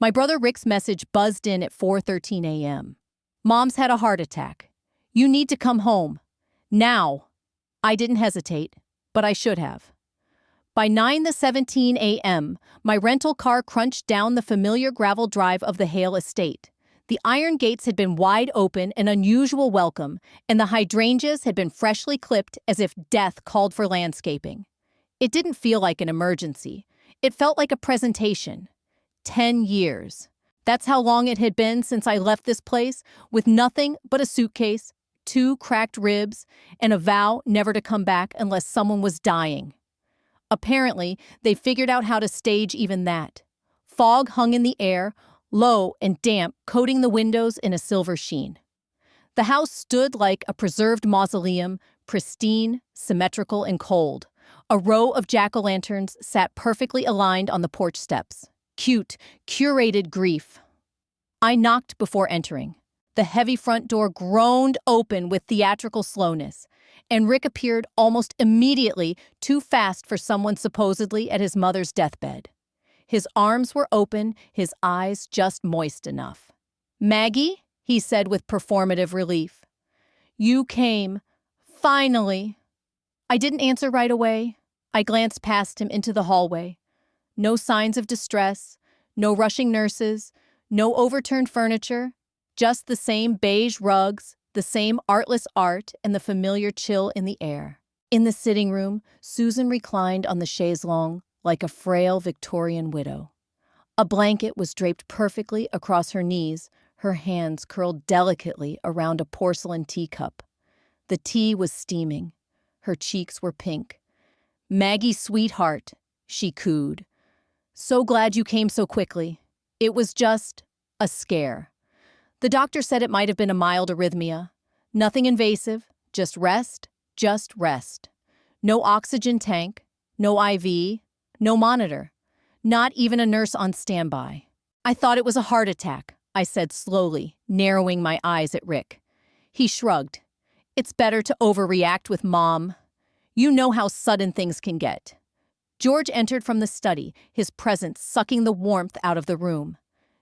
My brother Rick's message buzzed in at 4:13 a.m. Mom's had a heart attack. You need to come home. Now. I didn't hesitate, but I should have. By 9:17 a.m., my rental car crunched down the familiar gravel drive of the Hale estate. The iron gates had been wide open, an unusual welcome, and the hydrangeas had been freshly clipped as if death called for landscaping. It didn't feel like an emergency. It felt like a presentation. 10 years. That's how long it had been since I left this place, with nothing but a suitcase, 2 cracked ribs, and a vow never to come back unless someone was dying. Apparently, they figured out how to stage even that. Fog hung in the air, low and damp, coating the windows in a silver sheen. The house stood like a preserved mausoleum, pristine, symmetrical, and cold. A row of jack-o'-lanterns sat perfectly aligned on the porch steps. Cute, curated grief. I knocked before entering. The heavy front door groaned open with theatrical slowness, and Rick appeared almost immediately, too fast for someone supposedly at his mother's deathbed. His arms were open, his eyes just moist enough. "Maggie," he said with performative relief. "You came. Finally." I didn't answer right away. I glanced past him into the hallway. No signs of distress, no rushing nurses, no overturned furniture, just the same beige rugs, the same artless art, and the familiar chill in the air. In the sitting room, Susan reclined on the chaise longue like a frail Victorian widow. A blanket was draped perfectly across her knees, her hands curled delicately around a porcelain teacup. The tea was steaming. Her cheeks were pink. "Maggie, sweetheart," she cooed. "So glad you came so quickly. It was just a scare. The doctor said it might have been a mild arrhythmia. Nothing invasive, just rest, just rest. No oxygen tank, no IV, no monitor, not even a nurse on standby." "I thought it was a heart attack," I said slowly, narrowing my eyes at Rick. He shrugged. "It's better to overreact with Mom. You know how sudden things can get." George entered from the study, his presence sucking the warmth out of the room.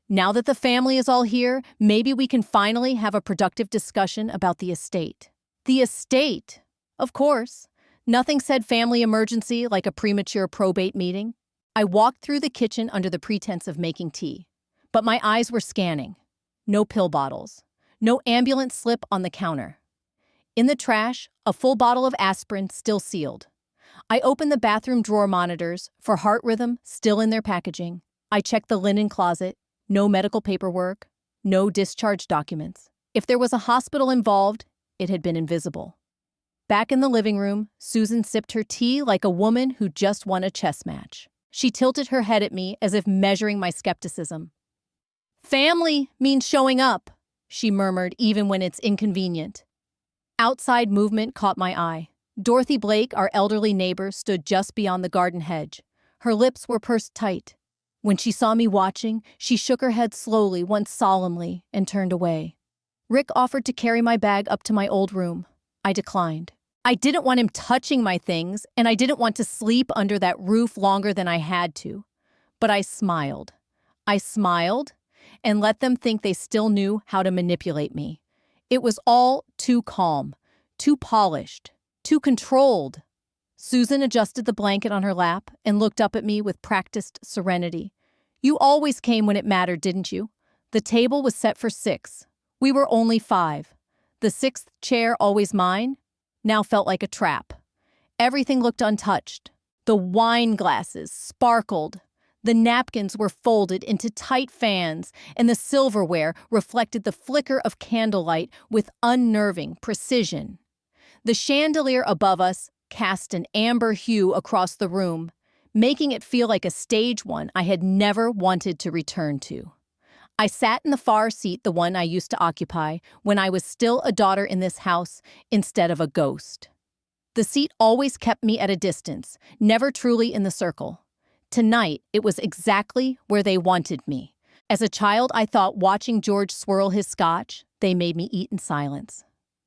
"Now that the family is all here, maybe we can finally have a productive discussion about the estate." The estate? Of course. Nothing said family emergency like a premature probate meeting. I walked through the kitchen under the pretense of making tea. But my eyes were scanning. No pill bottles. No ambulance slip on the counter. In the trash, a full bottle of aspirin still sealed. I opened the bathroom drawer monitors for heart rhythm still in their packaging. I checked the linen closet. No medical paperwork. No discharge documents. If there was a hospital involved, it had been invisible. Back in the living room, Susan sipped her tea like a woman who just won a chess match. She tilted her head at me as if measuring my skepticism. "Family means showing up," she murmured, even when it's inconvenient. Outside movement caught my eye. Dorothy Blake, our elderly neighbor, stood just beyond the garden hedge. Her lips were pursed tight. When she saw me watching, she shook her head slowly, once solemnly, and turned away. Rick offered to carry my bag up to my old room. I declined. I didn't want him touching my things, and I didn't want to sleep under that roof longer than I had to. But I smiled. I smiled and let them think they still knew how to manipulate me. It was all too calm, too polished, too controlled. Susan adjusted the blanket on her lap and looked up at me with practiced serenity. "You always came when it mattered, didn't you? The table was set for 6. We were only 5. The 6th chair, always mine, now felt like a trap. Everything looked untouched. The wine glasses sparkled. The napkins were folded into tight fans, and the silverware reflected the flicker of candlelight with unnerving precision. The chandelier above us cast an amber hue across the room, making it feel like a stage one I had never wanted to return to. I sat in the far seat, the one I used to occupy, when I was still a daughter in this house instead of a ghost. The seat always kept me at a distance, never truly in the circle. Tonight, it was exactly where they wanted me. As a child, I thought watching George swirl his scotch, they made me eat in silence.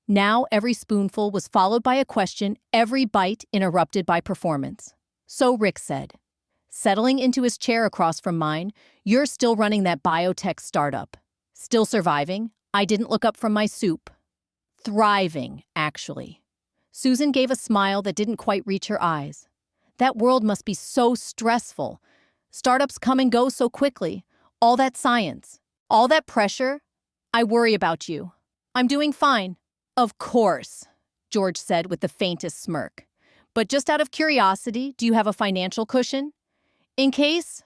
Now every spoonful was followed by a question, every bite interrupted by performance. So Rick said, settling into his chair across from mine. You're still running that biotech startup. Still surviving. I didn't look up from my soup. Thriving, actually. Susan gave a smile that didn't quite reach her eyes. That world must be so stressful. Startups come and go so quickly. All that science. All that pressure. I worry about you. I'm doing fine. Of course, George said with the faintest smirk. But just out of curiosity, do you have a financial cushion? In case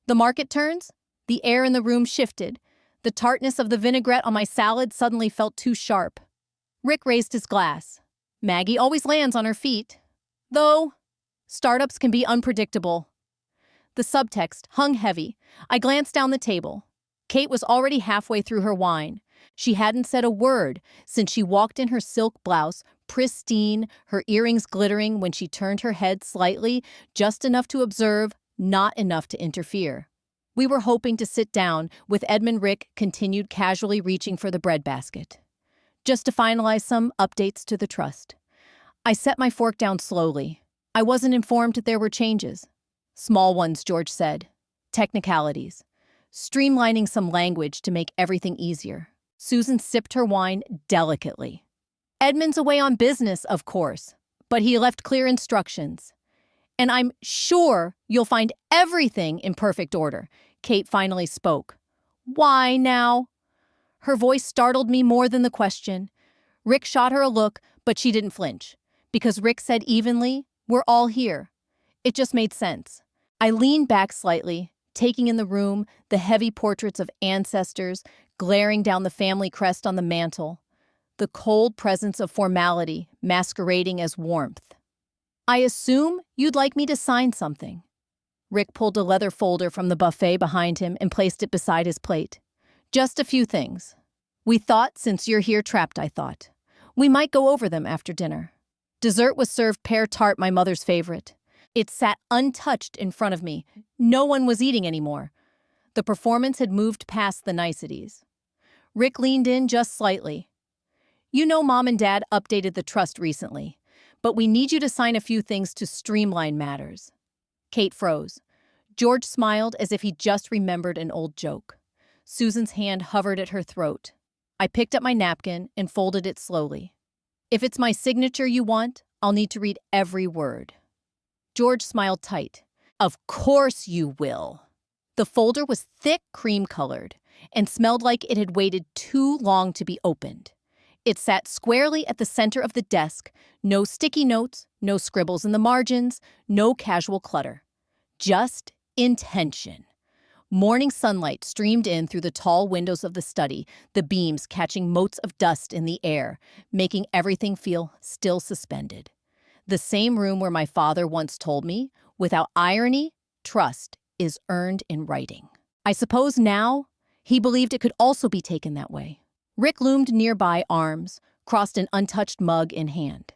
the market turns? The air in the room shifted. The tartness of the vinaigrette on my salad suddenly felt too sharp. Rick raised his glass. Maggie always lands on her feet. Though, startups can be unpredictable. The subtext hung heavy. I glanced down the table. Kate was already halfway through her wine. She hadn't said a word since she walked in her silk blouse, pristine, her earrings glittering when she turned her head slightly, just enough to observe, not enough to interfere. We were hoping to sit down, with Edmund. Rick continued casually reaching for the breadbasket. Just to finalize some updates to the trust. I set my fork down slowly. I wasn't informed there were changes. Small ones, George said. Technicalities. Streamlining some language to make everything easier. Susan sipped her wine delicately. Edmund's away on business, of course, but he left clear instructions. And I'm sure you'll find everything in perfect order, Kate finally spoke. Why now? Her voice startled me more than the question. Rick shot her a look, but she didn't flinch. Because Rick said evenly, we're all here. It just made sense. I leaned back slightly, taking in the room, the heavy portraits of ancestors, glaring down the family crest on the mantel, the cold presence of formality masquerading as warmth. I assume you'd like me to sign something. Rick pulled a leather folder from the buffet behind him and placed it beside his plate. Just a few things. We thought, since you're here trapped, I thought, we might go over them after dinner. Dessert was served pear tart, my mother's favorite. It sat untouched in front of me. No one was eating anymore. The performance had moved past the niceties. Rick leaned in just slightly. You know Mom and Dad updated the trust recently, but we need you to sign a few things to streamline matters. Kate froze. George smiled as if he just remembered an old joke. Susan's hand hovered at her throat. I picked up my napkin and folded it slowly. If it's my signature you want, I'll need to read every word. George smiled tight. Of course you will. The folder was thick cream-colored and smelled like it had waited too long to be opened. It sat squarely at the center of the desk, no sticky notes, no scribbles in the margins, no casual clutter. Just intention. Morning sunlight streamed in through the tall windows of the study, the beams catching motes of dust in the air, making everything feel still suspended. The same room where my father once told me, without irony, trust is earned in writing. I suppose now he believed it could also be taken that way. Rick loomed nearby, arms crossed, an untouched mug in hand.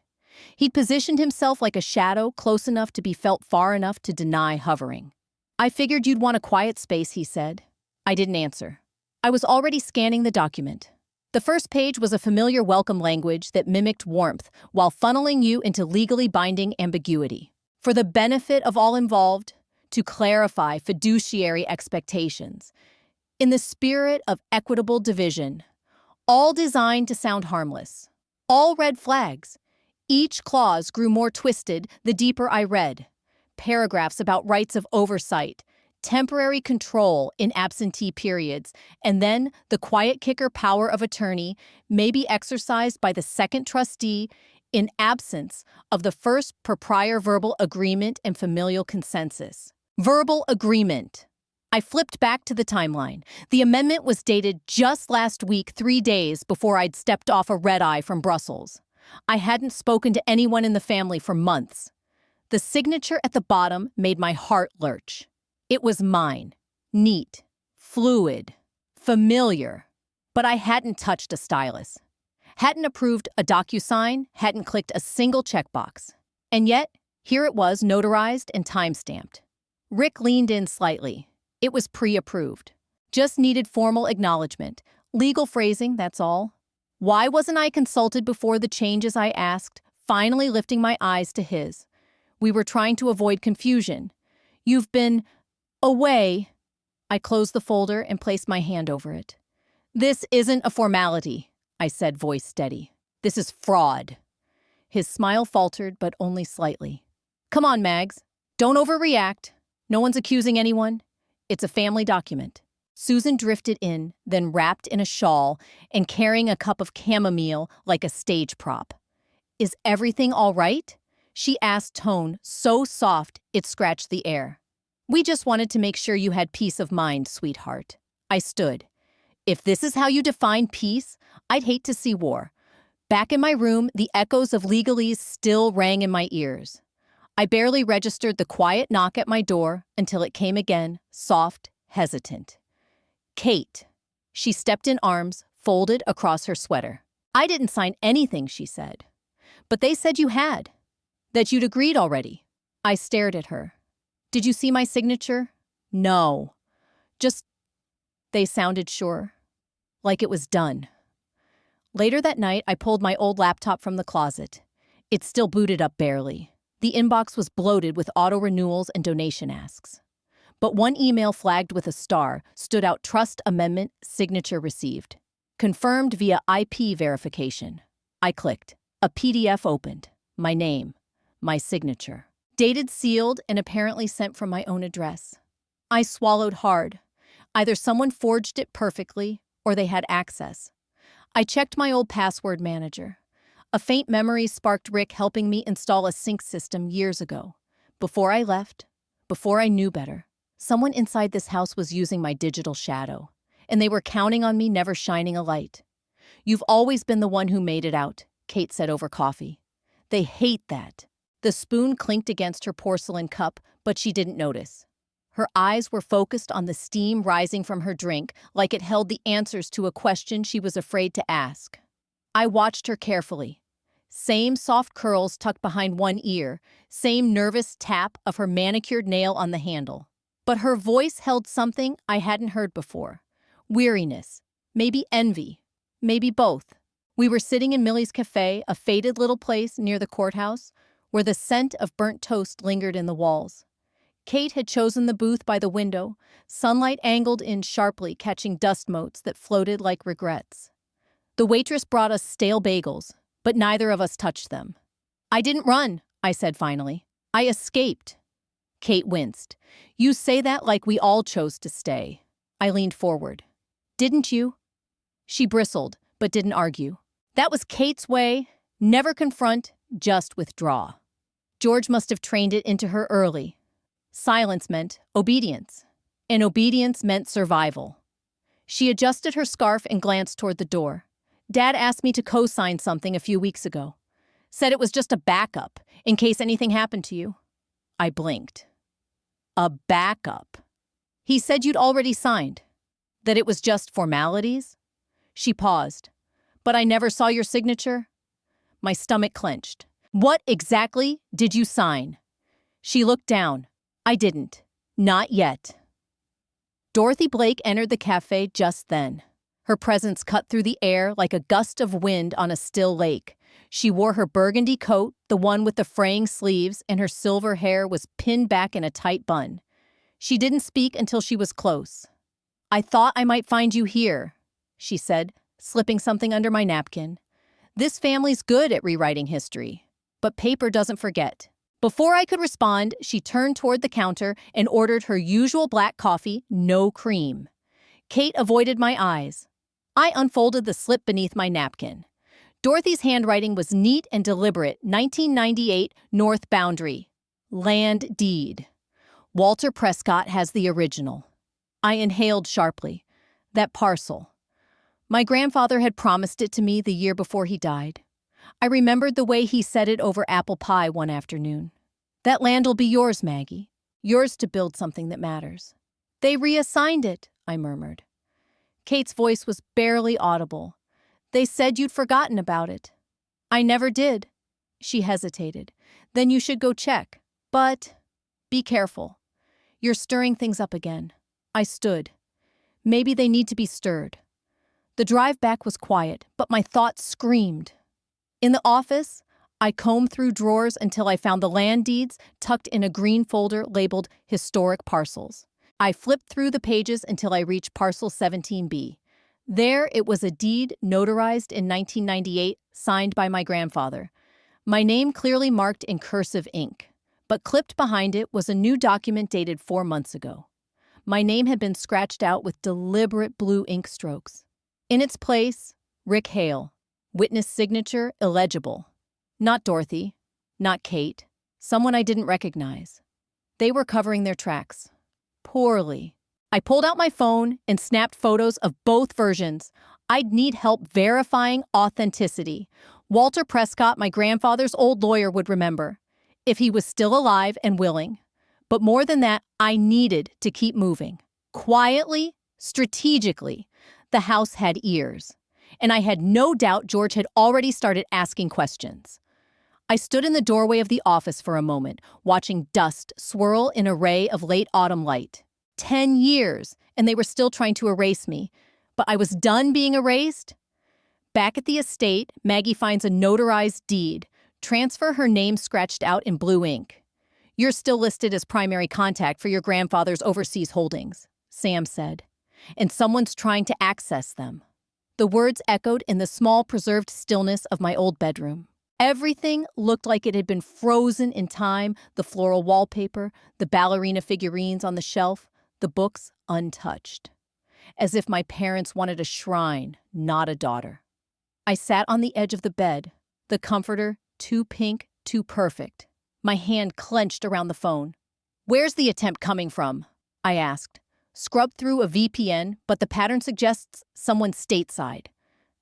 He'd positioned himself like a shadow, close enough to be felt, far enough to deny hovering. I figured you'd want a quiet space, he said. I didn't answer. I was already scanning the document. The first page was a familiar welcome language that mimicked warmth while funneling you into legally binding ambiguity. For the benefit of all involved, to clarify fiduciary expectations. In the spirit of equitable division, all designed to sound harmless. All red flags. Each clause grew more twisted the deeper I read. Paragraphs about rights of oversight, temporary control in absentee periods, and then the quiet kicker power of attorney may be exercised by the second trustee in absence of the first per prior verbal agreement and familial consensus. Verbal agreement. I flipped back to the timeline. The amendment was dated just last week, 3 days before I'd stepped off a red-eye from Brussels. I hadn't spoken to anyone in the family for months. The signature at the bottom made my heart lurch. It was mine. Neat, fluid, familiar. But I hadn't touched a stylus. Hadn't approved a DocuSign, hadn't clicked a single checkbox. And yet, here it was, notarized and time-stamped. Rick leaned in slightly. It was pre-approved. Just needed formal acknowledgement. Legal phrasing, that's all. Why wasn't I consulted before the changes, I asked, finally lifting my eyes to his. We were trying to avoid confusion. You've been away. I closed the folder and placed my hand over it. This isn't a formality, I said, voice steady. This is fraud. His smile faltered, but only slightly. Come on, Mags. Don't overreact. No one's accusing anyone. It's a family document. Susan drifted in, then wrapped in a shawl and carrying a cup of chamomile like a stage prop. Is everything all right? She asked, tone so soft it scratched the air. We just wanted to make sure you had peace of mind, sweetheart. I stood. If this is how you define peace, I'd hate to see war. Back in my room, the echoes of legalese still rang in my ears. I barely registered the quiet knock at my door until it came again, soft, hesitant. Kate. She stepped in, arms folded across her sweater. I didn't sign anything, she said. But they said you had. That you'd agreed already. I stared at her. Did you see my signature? No. Just, they sounded sure. Like it was done. Later that night, I pulled my old laptop from the closet. It still booted up barely. The inbox was bloated with auto-renewals and donation asks. But one email flagged with a star stood out: Trust Amendment, signature received. Confirmed via IP verification. I clicked. A PDF opened. My name. My signature. Dated, sealed, and apparently sent from my own address. I swallowed hard. Either someone forged it perfectly, or they had access. I checked my old password manager. A faint memory sparked Rick helping me install a sync system years ago. Before I left, before I knew better, someone inside this house was using my digital shadow, and they were counting on me never shining a light. You've always been the one who made it out, Kate said over coffee. They hate that. The spoon clinked against her porcelain cup, but she didn't notice. Her eyes were focused on the steam rising from her drink, like it held the answers to a question she was afraid to ask. I watched her carefully. Same soft curls tucked behind one ear, same nervous tap of her manicured nail on the handle. But her voice held something I hadn't heard before. Weariness, maybe envy, maybe both. We were sitting in Millie's Cafe, a faded little place near the courthouse, where the scent of burnt toast lingered in the walls. Kate had chosen the booth by the window, sunlight angled in sharply, catching dust motes that floated like regrets. The waitress brought us stale bagels, but neither of us touched them. I didn't run, I said finally. I escaped. Kate winced. You say that like we all chose to stay. I leaned forward. Didn't you? She bristled, but didn't argue. That was Kate's way. Never confront, just withdraw. George must have trained it into her early. Silence meant obedience, and obedience meant survival. She adjusted her scarf and glanced toward the door. Dad asked me to co-sign something a few weeks ago. Said it was just a backup, in case anything happened to you. I blinked. A backup? He said you'd already signed. That it was just formalities? She paused. But I never saw your signature? My stomach clenched. What exactly did you sign? She looked down. I didn't. Not yet. Dorothy Blake entered the cafe just then. Her presence cut through the air like a gust of wind on a still lake. She wore her burgundy coat, the one with the fraying sleeves, and her silver hair was pinned back in a tight bun. She didn't speak until she was close. I thought I might find you here, she said, slipping something under my napkin. This family's good at rewriting history, but paper doesn't forget. Before I could respond, she turned toward the counter and ordered her usual black coffee, no cream. Kate avoided my eyes. I unfolded the slip beneath my napkin. Dorothy's handwriting was neat and deliberate. 1998 North Boundary. Land deed. Walter Prescott has the original. I inhaled sharply. That parcel. My grandfather had promised it to me the year before he died. I remembered the way he said it over apple pie one afternoon. That land'll be yours, Maggie. Yours to build something that matters. They reassigned it, I murmured. Kate's voice was barely audible. They said you'd forgotten about it. I never did. She hesitated. Then you should go check. But be careful. You're stirring things up again. I stood. Maybe they need to be stirred. The drive back was quiet, but my thoughts screamed. In the office, I combed through drawers until I found the land deeds tucked in a green folder labeled Historic Parcels. I flipped through the pages until I reached Parcel 17B. There it was, a deed notarized in 1998, signed by my grandfather. My name clearly marked in cursive ink, but clipped behind it was a new document dated 4 months ago. My name had been scratched out with deliberate blue ink strokes. In its place, Rick Hale. Witness signature illegible. Not Dorothy, not Kate, someone I didn't recognize. They were covering their tracks. Poorly. I pulled out my phone and snapped photos of both versions. I'd need help verifying authenticity. Walter Prescott, my grandfather's old lawyer, would remember, if he was still alive and willing. But more than that, I needed to keep moving. Quietly, strategically. The house had ears, and I had no doubt George had already started asking questions. I stood in the doorway of the office for a moment, watching dust swirl in a ray of late autumn light. 10 years, and they were still trying to erase me. But I was done being erased. Back at the estate, Maggie finds a notarized deed. Transfer her name scratched out in blue ink. You're still listed as primary contact for your grandfather's overseas holdings, Sam said. And someone's trying to access them. The words echoed in the small, preserved stillness of my old bedroom. Everything looked like it had been frozen in time, the floral wallpaper, the ballerina figurines on the shelf, the books untouched. As if my parents wanted a shrine, not a daughter. I sat on the edge of the bed, the comforter too pink, too perfect. My hand clenched around the phone. Where's the attempt coming from? I asked. Scrubbed through a VPN, but the pattern suggests someone stateside.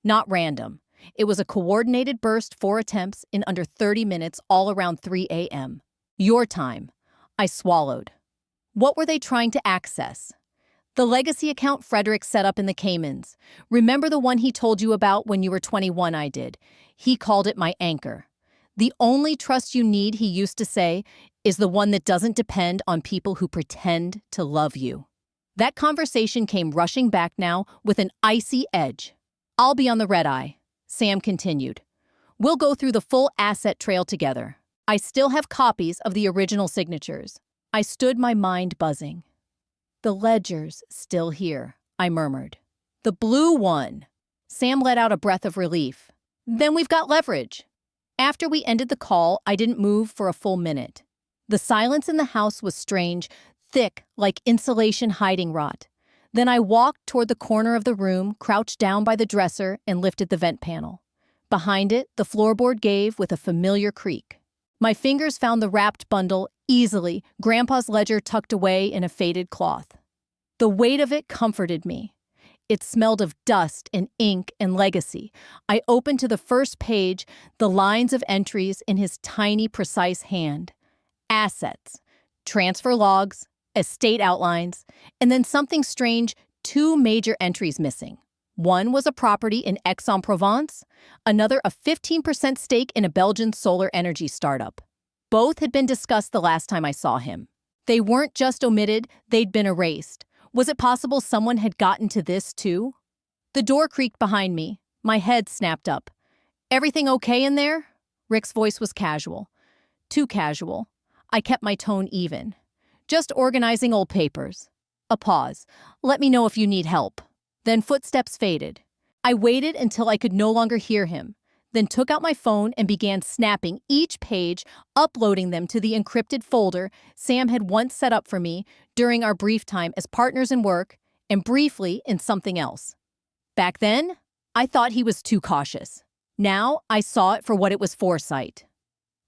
Not random. It was a coordinated burst, 4 attempts in under 30 minutes, all around 3 a.m. Your time. I swallowed. What were they trying to access? The legacy account Frederick set up in the Caymans. Remember the one he told you about when you were 21? I did. He called it my anchor. The only trust you need, he used to say, is the one that doesn't depend on people who pretend to love you. That conversation came rushing back now with an icy edge. I'll be on the red eye, Sam continued. We'll go through the full asset trail together. I still have copies of the original signatures. I stood, my mind buzzing. The ledger's still here, I murmured. The blue one. Sam let out a breath of relief. Then we've got leverage. After we ended the call, I didn't move for a full minute. The silence in the house was strange, thick like insulation hiding rot. Then I walked toward the corner of the room, crouched down by the dresser, and lifted the vent panel. Behind it, the floorboard gave with a familiar creak. My fingers found the wrapped bundle easily, Grandpa's ledger tucked away in a faded cloth. The weight of it comforted me. It smelled of dust and ink and legacy. I opened to the first page, the lines of entries in his tiny, precise hand. Assets, transfer logs, estate outlines, and then something strange, 2 major entries missing. One was a property in Aix-en-Provence, another a 15% stake in a Belgian solar energy startup. Both had been discussed the last time I saw him. They weren't just omitted, they'd been erased. Was it possible someone had gotten to this too? The door creaked behind me. My head snapped up. Everything okay in there? Rick's voice was casual. Too casual. I kept my tone even. Just organizing old papers. A pause. Let me know if you need help. Then footsteps faded. I waited until I could no longer hear him, then took out my phone and began snapping each page, uploading them to the encrypted folder Sam had once set up for me during our brief time as partners in work and briefly in something else. Back then, I thought he was too cautious. Now, I saw it for what it was: foresight.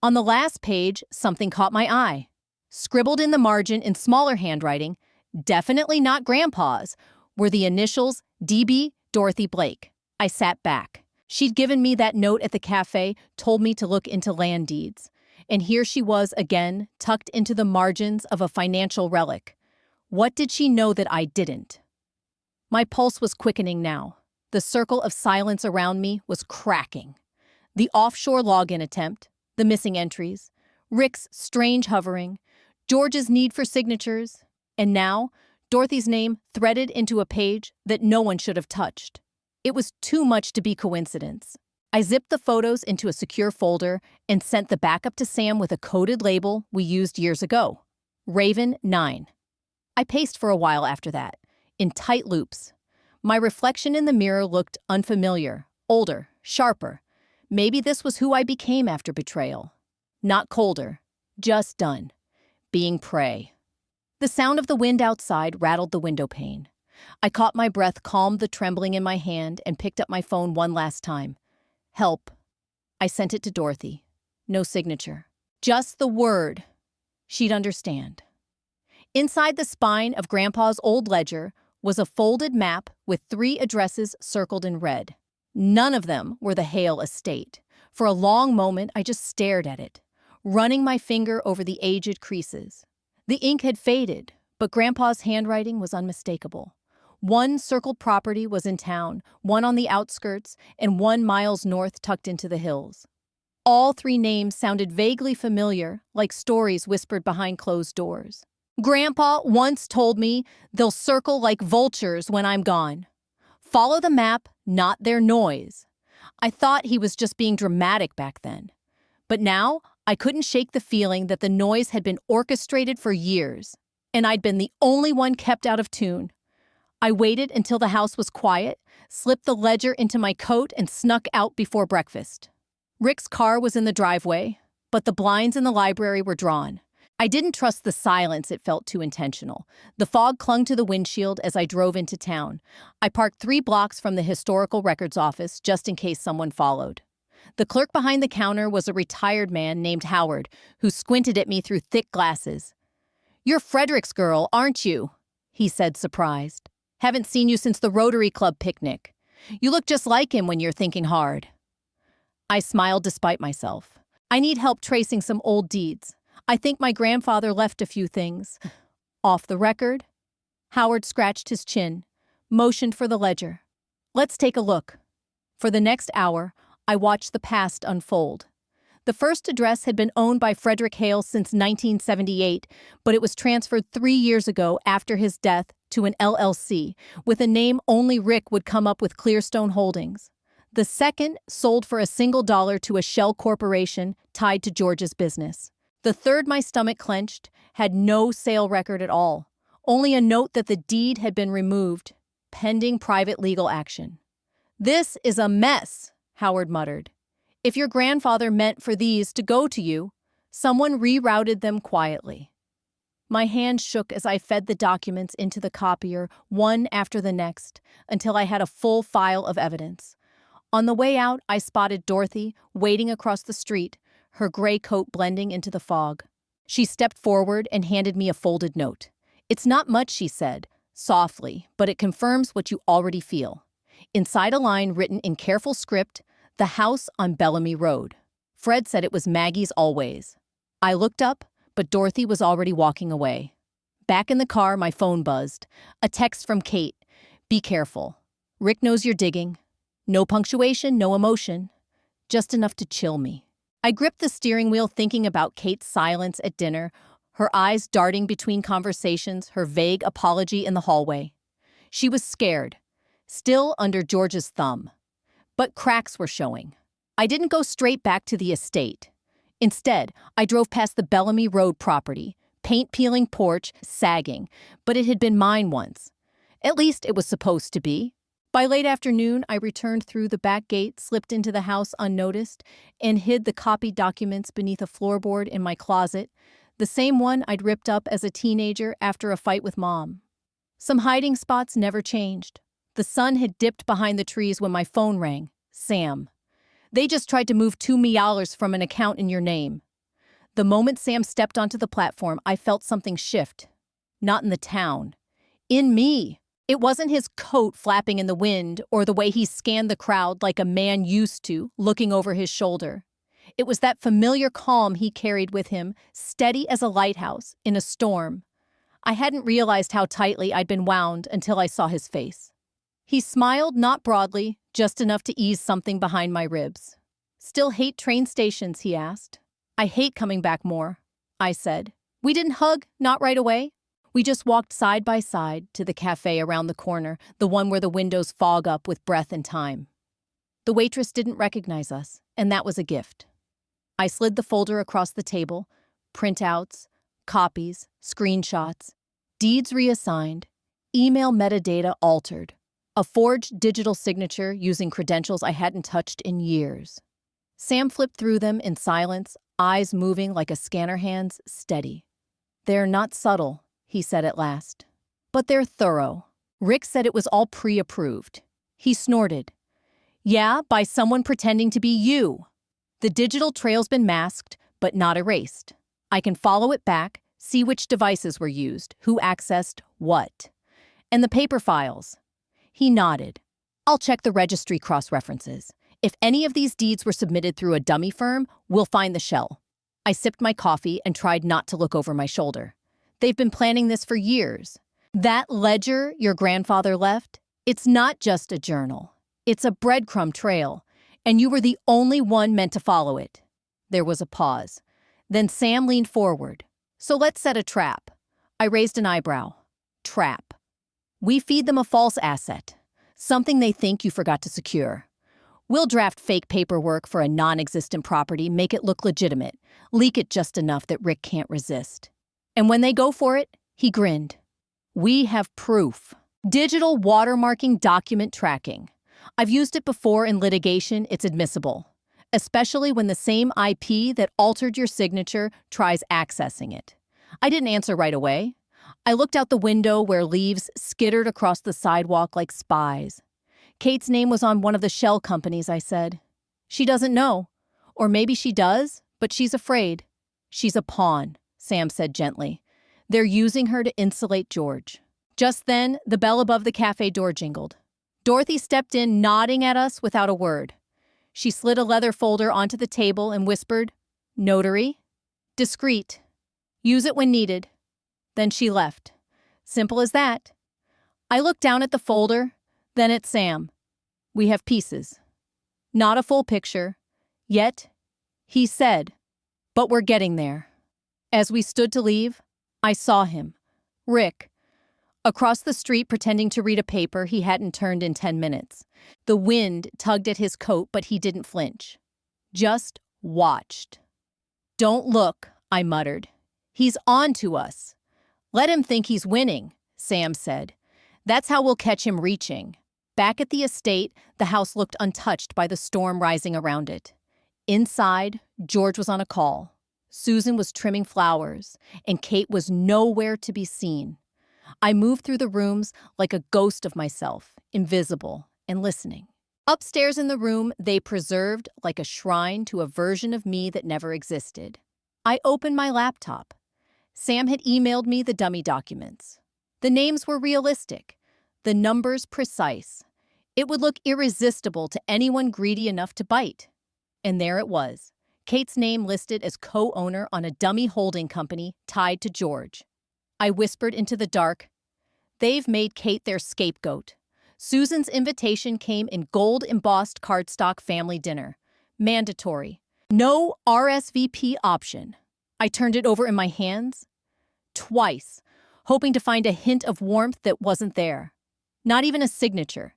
On the last page, something caught my eye. Scribbled in the margin in smaller handwriting, definitely not Grandpa's, were the initials DB Dorothy Blake. I sat back. She'd given me that note at the cafe, told me to look into land deeds. And here she was again, tucked into the margins of a financial relic. What did she know that I didn't? My pulse was quickening now. The circle of silence around me was cracking. The offshore login attempt, the missing entries, Rick's strange hovering, George's need for signatures, and now, Dorothy's name threaded into a page that no one should have touched. It was too much to be coincidence. I zipped the photos into a secure folder and sent the backup to Sam with a coded label we used years ago. Raven 9. I paced for a while after that, in tight loops. My reflection in the mirror looked unfamiliar, older, sharper. Maybe this was who I became after betrayal. Not colder, just done. Being prey. The sound of the wind outside rattled the window pane. I caught my breath, calmed the trembling in my hand, and picked up my phone one last time. Help. I sent it to Dorothy. No signature. Just the word. She'd understand. Inside the spine of Grandpa's old ledger was a folded map with 3 addresses circled in red. None of them were the Hale estate. For a long moment, I just stared at it, running my finger over the aged creases. The ink had faded, but Grandpa's handwriting was unmistakable. 1 circled property was in town, 1 on the outskirts, and 1 miles north tucked into the hills. All 3 names sounded vaguely familiar, like stories whispered behind closed doors. Grandpa once told me they'll circle like vultures when I'm gone. Follow the map, not their noise. I thought he was just being dramatic back then. But now, I couldn't shake the feeling that the noise had been orchestrated for years, and I'd been the only one kept out of tune. I waited until the house was quiet, slipped the ledger into my coat, and snuck out before breakfast. Rick's car was in the driveway, but the blinds in the library were drawn. I didn't trust the silence, it felt too intentional. The fog clung to the windshield as I drove into town. I parked 3 blocks from the historical records office just in case someone followed. The clerk behind the counter was a retired man named Howard, who squinted at me through thick glasses. "You're Frederick's girl, aren't you?" he said, surprised. "Haven't seen you since the Rotary Club picnic. You look just like him when you're thinking hard." I smiled despite myself. I need help tracing some old deeds. I think my grandfather left a few things. Off the record? Howard scratched his chin, motioned for the ledger. "Let's take a look." For the next hour, I watched the past unfold. The first address had been owned by Frederick Hale since 1978, but it was transferred 3 years ago after his death to an LLC, with a name only Rick would come up with: Clearstone Holdings. The second sold for $1 to a shell corporation tied to George's business. The third, my stomach clenched, had no sale record at all, only a note that the deed had been removed, pending private legal action. "This is a mess," Howard muttered. "If your grandfather meant for these to go to you, someone rerouted them quietly." My hand shook as I fed the documents into the copier, one after the next, until I had a full file of evidence. On the way out, I spotted Dorothy waiting across the street, her gray coat blending into the fog. She stepped forward and handed me a folded note. "It's not much," she said, softly, "but it confirms what you already feel." Inside a line written in careful script, "The house on Bellamy Road." Fred said it was Maggie's always. I looked up, but Dorothy was already walking away. Back in the car, my phone buzzed. A text from Kate. "Be careful. Rick knows you're digging. No punctuation, no emotion. Just enough to chill me." I gripped the steering wheel, thinking about Kate's silence at dinner, her eyes darting between conversations, her vague apology in the hallway. She was scared, still under George's thumb. But cracks were showing. I didn't go straight back to the estate. Instead, I drove past the Bellamy Road property, paint-peeling porch, sagging, but it had been mine once. At least it was supposed to be. By late afternoon, I returned through the back gate, slipped into the house unnoticed, and hid the copied documents beneath a floorboard in my closet, the same one I'd ripped up as a teenager after a fight with Mom. Some hiding spots never changed. The sun had dipped behind the trees when my phone rang. "Sam. They just tried to move $2 from an account in your name." The moment Sam stepped onto the platform, I felt something shift. Not in the town. In me. It wasn't his coat flapping in the wind or the way he scanned the crowd like a man used to, looking over his shoulder. It was that familiar calm he carried with him, steady as a lighthouse in a storm. I hadn't realized how tightly I'd been wound until I saw his face. He smiled, not broadly, just enough to ease something behind my ribs. "Still hate train stations?" he asked. "I hate coming back more," I said. We didn't hug, not right away. We just walked side by side to the cafe around the corner, the one where the windows fog up with breath and time. The waitress didn't recognize us, and that was a gift. I slid the folder across the table, printouts, copies, screenshots, deeds reassigned, email metadata altered, a forged digital signature using credentials I hadn't touched in years. Sam flipped through them in silence, eyes moving like a scanner hand's steady. "They're not subtle," he said at last. "But they're thorough." Rick said it was all pre-approved. He snorted. "Yeah, by someone pretending to be you. The digital trail's been masked, but not erased. I can follow it back, see which devices were used, who accessed what. And the paper files." He nodded. "I'll check the registry cross-references. If any of these deeds were submitted through a dummy firm, we'll find the shell." I sipped my coffee and tried not to look over my shoulder. "They've been planning this for years. That ledger your grandfather left, it's not just a journal. It's a breadcrumb trail, and you were the only one meant to follow it." There was a pause. Then Sam leaned forward. "So let's set a trap." I raised an eyebrow. "Trap. We feed them a false asset, something they think you forgot to secure. We'll draft fake paperwork for a non-existent property, make it look legitimate, leak it just enough that Rick can't resist. And when they go for it," he grinned, "we have proof. Digital watermarking document tracking. I've used it before in litigation, it's admissible, especially when the same IP that altered your signature tries accessing it." I didn't answer right away. I looked out the window where leaves skittered across the sidewalk like spies. "Kate's name was on one of the shell companies," I said. "She doesn't know. Or maybe she does, but she's afraid." "She's a pawn," Sam said gently. "They're using her to insulate George." Just then, the bell above the cafe door jingled. Dorothy stepped in, nodding at us without a word. She slid a leather folder onto the table and whispered, "Notary? Discreet. Use it when needed." Then she left. Simple as that. I looked down at the folder, then at Sam. "We have pieces. Not a full picture. Yet," he said, "but we're getting there." As we stood to leave, I saw him, Rick, across the street pretending to read a paper he hadn't turned in 10 minutes. The wind tugged at his coat, but he didn't flinch. Just watched. "Don't look," I muttered. "He's on to us." "Let him think he's winning," Sam said. "That's how we'll catch him reaching." Back at the estate, the house looked untouched by the storm rising around it. Inside, George was on a call. Susan was trimming flowers, and Kate was nowhere to be seen. I moved through the rooms like a ghost of myself, invisible and listening. Upstairs in the room, they preserved like a shrine to a version of me that never existed. I opened my laptop. Sam had emailed me the dummy documents. The names were realistic, the numbers precise. It would look irresistible to anyone greedy enough to bite. And there it was, Kate's name listed as co-owner on a dummy holding company tied to George. I whispered into the dark, "They've made Kate their scapegoat." Susan's invitation came in gold-embossed cardstock family dinner. Mandatory. No RSVP option. I turned it over in my hands. Twice, hoping to find a hint of warmth that wasn't there. Not even a signature.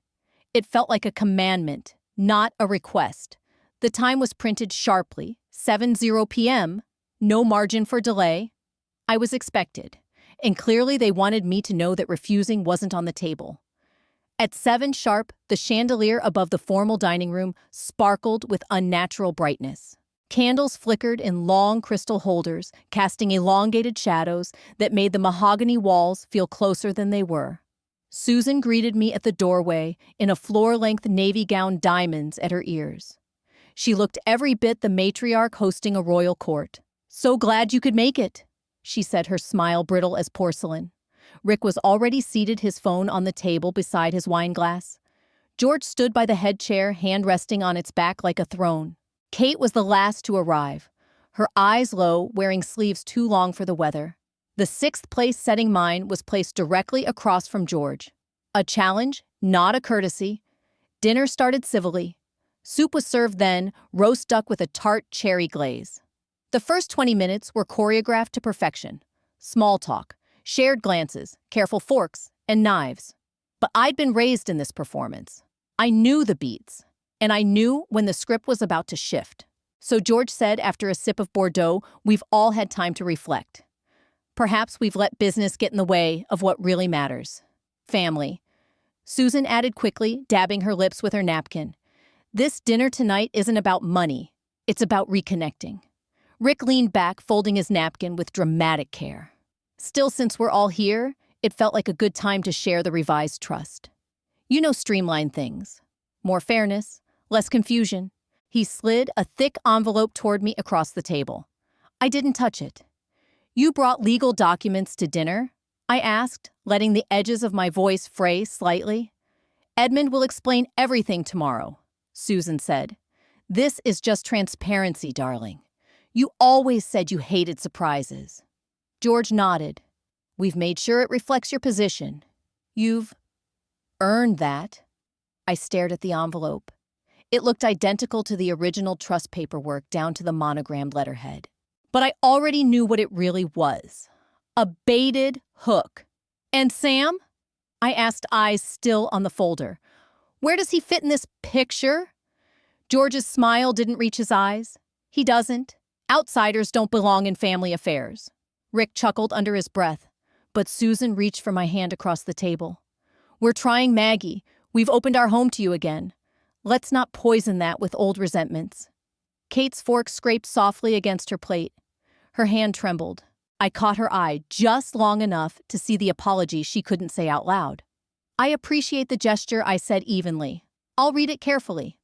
It felt like a commandment, not a request. The time was printed sharply, 7:00 p.m., no margin for delay. I was expected, and clearly they wanted me to know that refusing wasn't on the table. At 7 sharp, the chandelier above the formal dining room sparkled with unnatural brightness. Candles flickered in long crystal holders, casting elongated shadows that made the mahogany walls feel closer than they were. Susan greeted me at the doorway in a floor-length navy gown, diamonds at her ears. She looked every bit the matriarch hosting a royal court. "So glad you could make it," she said, her smile brittle as porcelain. Rick was already seated, his phone on the table beside his wine glass. George stood by the head chair, hand resting on its back like a throne. Kate was the last to arrive, her eyes low, wearing sleeves too long for the weather. The 6th place setting mine was placed directly across from George. A challenge, not a courtesy. Dinner started civilly. Soup was served then, roast duck with a tart cherry glaze. The first 20 minutes were choreographed to perfection. Small talk, shared glances, careful forks, and knives. But I'd been raised in this performance. I knew the beats. And I knew when the script was about to shift. So George said after a sip of Bordeaux, we've all had time to reflect. Perhaps we've let business get in the way of what really matters. Family. Susan added quickly, dabbing her lips with her napkin. This dinner tonight isn't about money. It's about reconnecting. Rick leaned back, folding his napkin with dramatic care. Still, since we're all here, it felt like a good time to share the revised trust. You know, streamline things. More fairness, less confusion. He slid a thick envelope toward me across the table. I didn't touch it. You brought legal documents to dinner? I asked, letting the edges of my voice fray slightly. Edmund will explain everything tomorrow, Susan said. This is just transparency, darling. You always said you hated surprises. George nodded. We've made sure it reflects your position. You've earned that. I stared at the envelope. It looked identical to the original trust paperwork down to the monogrammed letterhead. But I already knew what it really was. A baited hook. And Sam? I asked, eyes still on the folder. Where does he fit in this picture? George's smile didn't reach his eyes. He doesn't. Outsiders don't belong in family affairs. Rick chuckled under his breath, but Susan reached for my hand across the table. We're trying, Maggie. We've opened our home to you again. Let's not poison that with old resentments. Kate's fork scraped softly against her plate. Her hand trembled. I caught her eye just long enough to see the apology she couldn't say out loud. I appreciate the gesture, I said evenly. I'll read it carefully.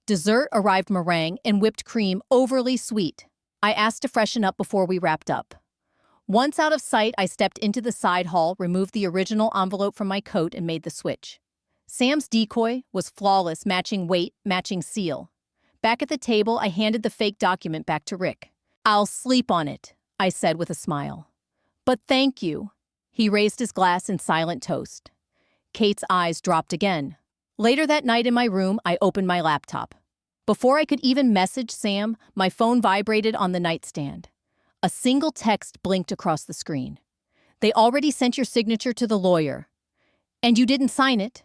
Dessert arrived meringue and whipped cream overly sweet. I asked to freshen up before we wrapped up. Once out of sight, I stepped into the side hall, removed the original envelope from my coat, and made the switch. Sam's decoy was flawless, matching weight, matching seal. Back at the table, I handed the fake document back to Rick. I'll sleep on it, I said with a smile. But thank you. He raised his glass in silent toast. Kate's eyes dropped again. Later that night in my room, I opened my laptop. Before I could even message Sam, my phone vibrated on the nightstand. A single text blinked across the screen. They already sent your signature to the lawyer. And you didn't sign it.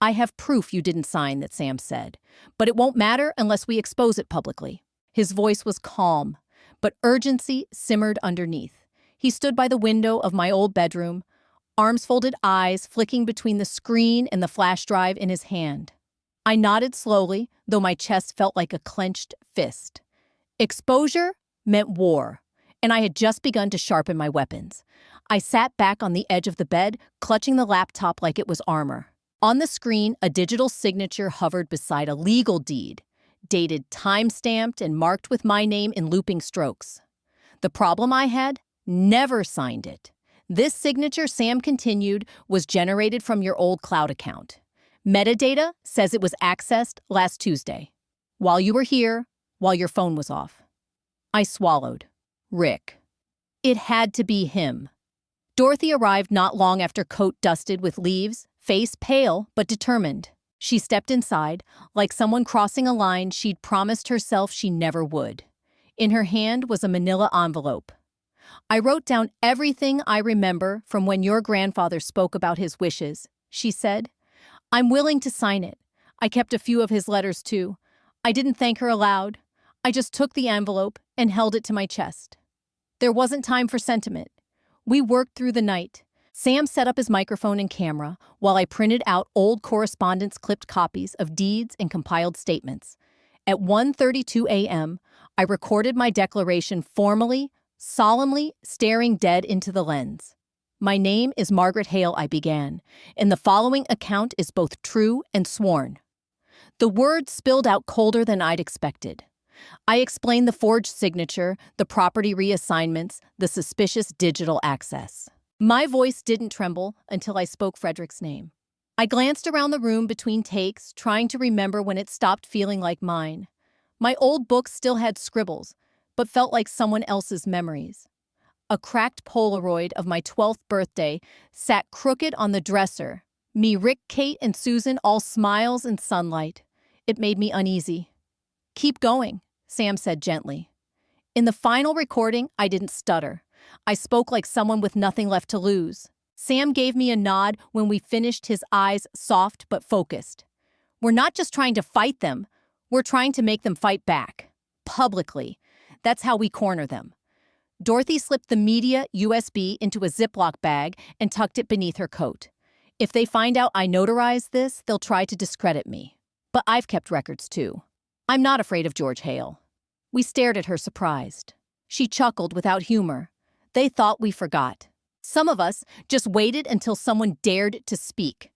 I have proof you didn't sign, that Sam said. But it won't matter unless we expose it publicly. His voice was calm, but urgency simmered underneath. He stood by the window of my old bedroom, arms folded, eyes flicking between the screen and the flash drive in his hand. I nodded slowly, though my chest felt like a clenched fist. Exposure meant war, and I had just begun to sharpen my weapons. I sat back on the edge of the bed, clutching the laptop like it was armor. On the screen, a digital signature hovered beside a legal deed, dated, time-stamped, and marked with my name in looping strokes. The problem I had? Never signed it. This signature, Sam continued, was generated from your old cloud account. Metadata says it was accessed last Tuesday, while you were here, while your phone was off. I swallowed. Rick. It had to be him. Dorothy arrived not long after, coat dusted with leaves, face pale but determined. She stepped inside, like someone crossing a line she'd promised herself she never would. In her hand was a manila envelope. I wrote down everything I remember from when your grandfather spoke about his wishes, she said. I'm willing to sign it. I kept a few of his letters too. I didn't thank her aloud. I just took the envelope and held it to my chest. There wasn't time for sentiment. We worked through the night. Sam set up his microphone and camera while I printed out old correspondence clipped copies of deeds and compiled statements. At 1:32 a.m., I recorded my declaration formally, solemnly, staring dead into the lens. My name is Margaret Hale, I began, and the following account is both true and sworn. The words spilled out colder than I'd expected. I explained the forged signature, the property reassignments, the suspicious digital access. My voice didn't tremble until I spoke Frederick's name. I glanced around the room between takes, trying to remember when it stopped feeling like mine. My old books still had scribbles, but felt like someone else's memories. A cracked Polaroid of my 12th birthday sat crooked on the dresser. Me, Rick, Kate, and Susan, all smiles and sunlight. It made me uneasy. Keep going, Sam said gently. In the final recording, I didn't stutter. I spoke like someone with nothing left to lose. Sam gave me a nod when we finished, his eyes soft but focused. We're not just trying to fight them, we're trying to make them fight back. Publicly. That's how we corner them. Dorothy slipped the media USB into a Ziploc bag and tucked it beneath her coat. If they find out I notarized this, they'll try to discredit me. But I've kept records too. I'm not afraid of George Hale. We stared at her surprised. She chuckled without humor. They thought we forgot. Some of us just waited until someone dared to speak.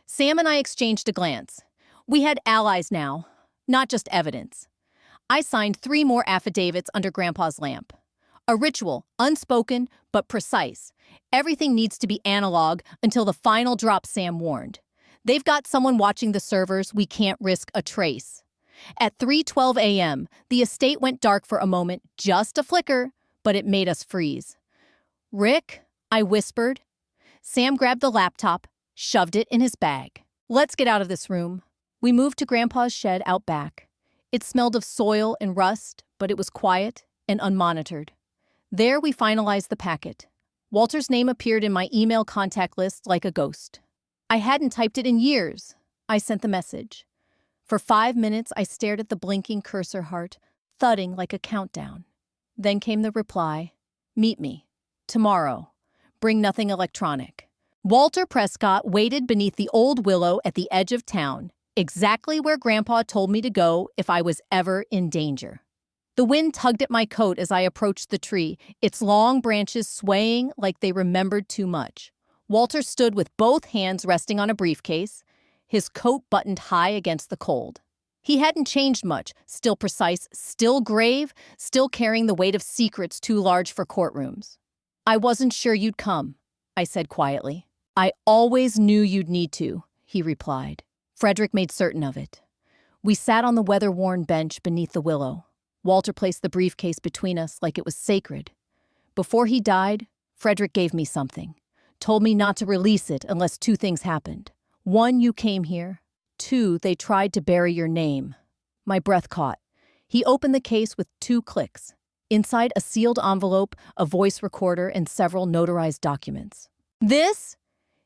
Sam and I exchanged a glance. We had allies now, not just evidence. I signed 3 more affidavits under Grandpa's lamp. A ritual, unspoken but precise. Everything needs to be analog until the final drop, Sam warned. They've got someone watching the servers. We can't risk a trace. At 3:12 a.m., the estate went dark for a moment, just a flicker, but it made us freeze. "Rick," I whispered. Sam grabbed the laptop, shoved it in his bag. "Let's get out of this room." We moved to Grandpa's shed out back. It smelled of soil and rust, but it was quiet and unmonitored. There we finalized the packet. Walter's name appeared in my email contact list like a ghost. I hadn't typed it in years. I sent the message. For 5 minutes, I stared at the blinking cursor heart, thudding like a countdown. Then came the reply, "Meet me. Tomorrow. Bring nothing electronic." Walter Prescott waited beneath the old willow at the edge of town, exactly where Grandpa told me to go if I was ever in danger. The wind tugged at my coat as I approached the tree, its long branches swaying like they remembered too much. Walter stood with both hands resting on a briefcase, his coat buttoned high against the cold. He hadn't changed much, still precise, still grave, still carrying the weight of secrets too large for courtrooms. "I wasn't sure you'd come," I said quietly. "I always knew you'd need to," he replied. Frederick made certain of it. We sat on the weather-worn bench beneath the willow. Walter placed the briefcase between us like it was sacred. Before he died, Frederick gave me something. Told me not to release it unless 2 things happened. 1, you came here. 2, they tried to bury your name. My breath caught. He opened the case with 2 clicks. Inside a sealed envelope, a voice recorder, and several notarized documents. "This,"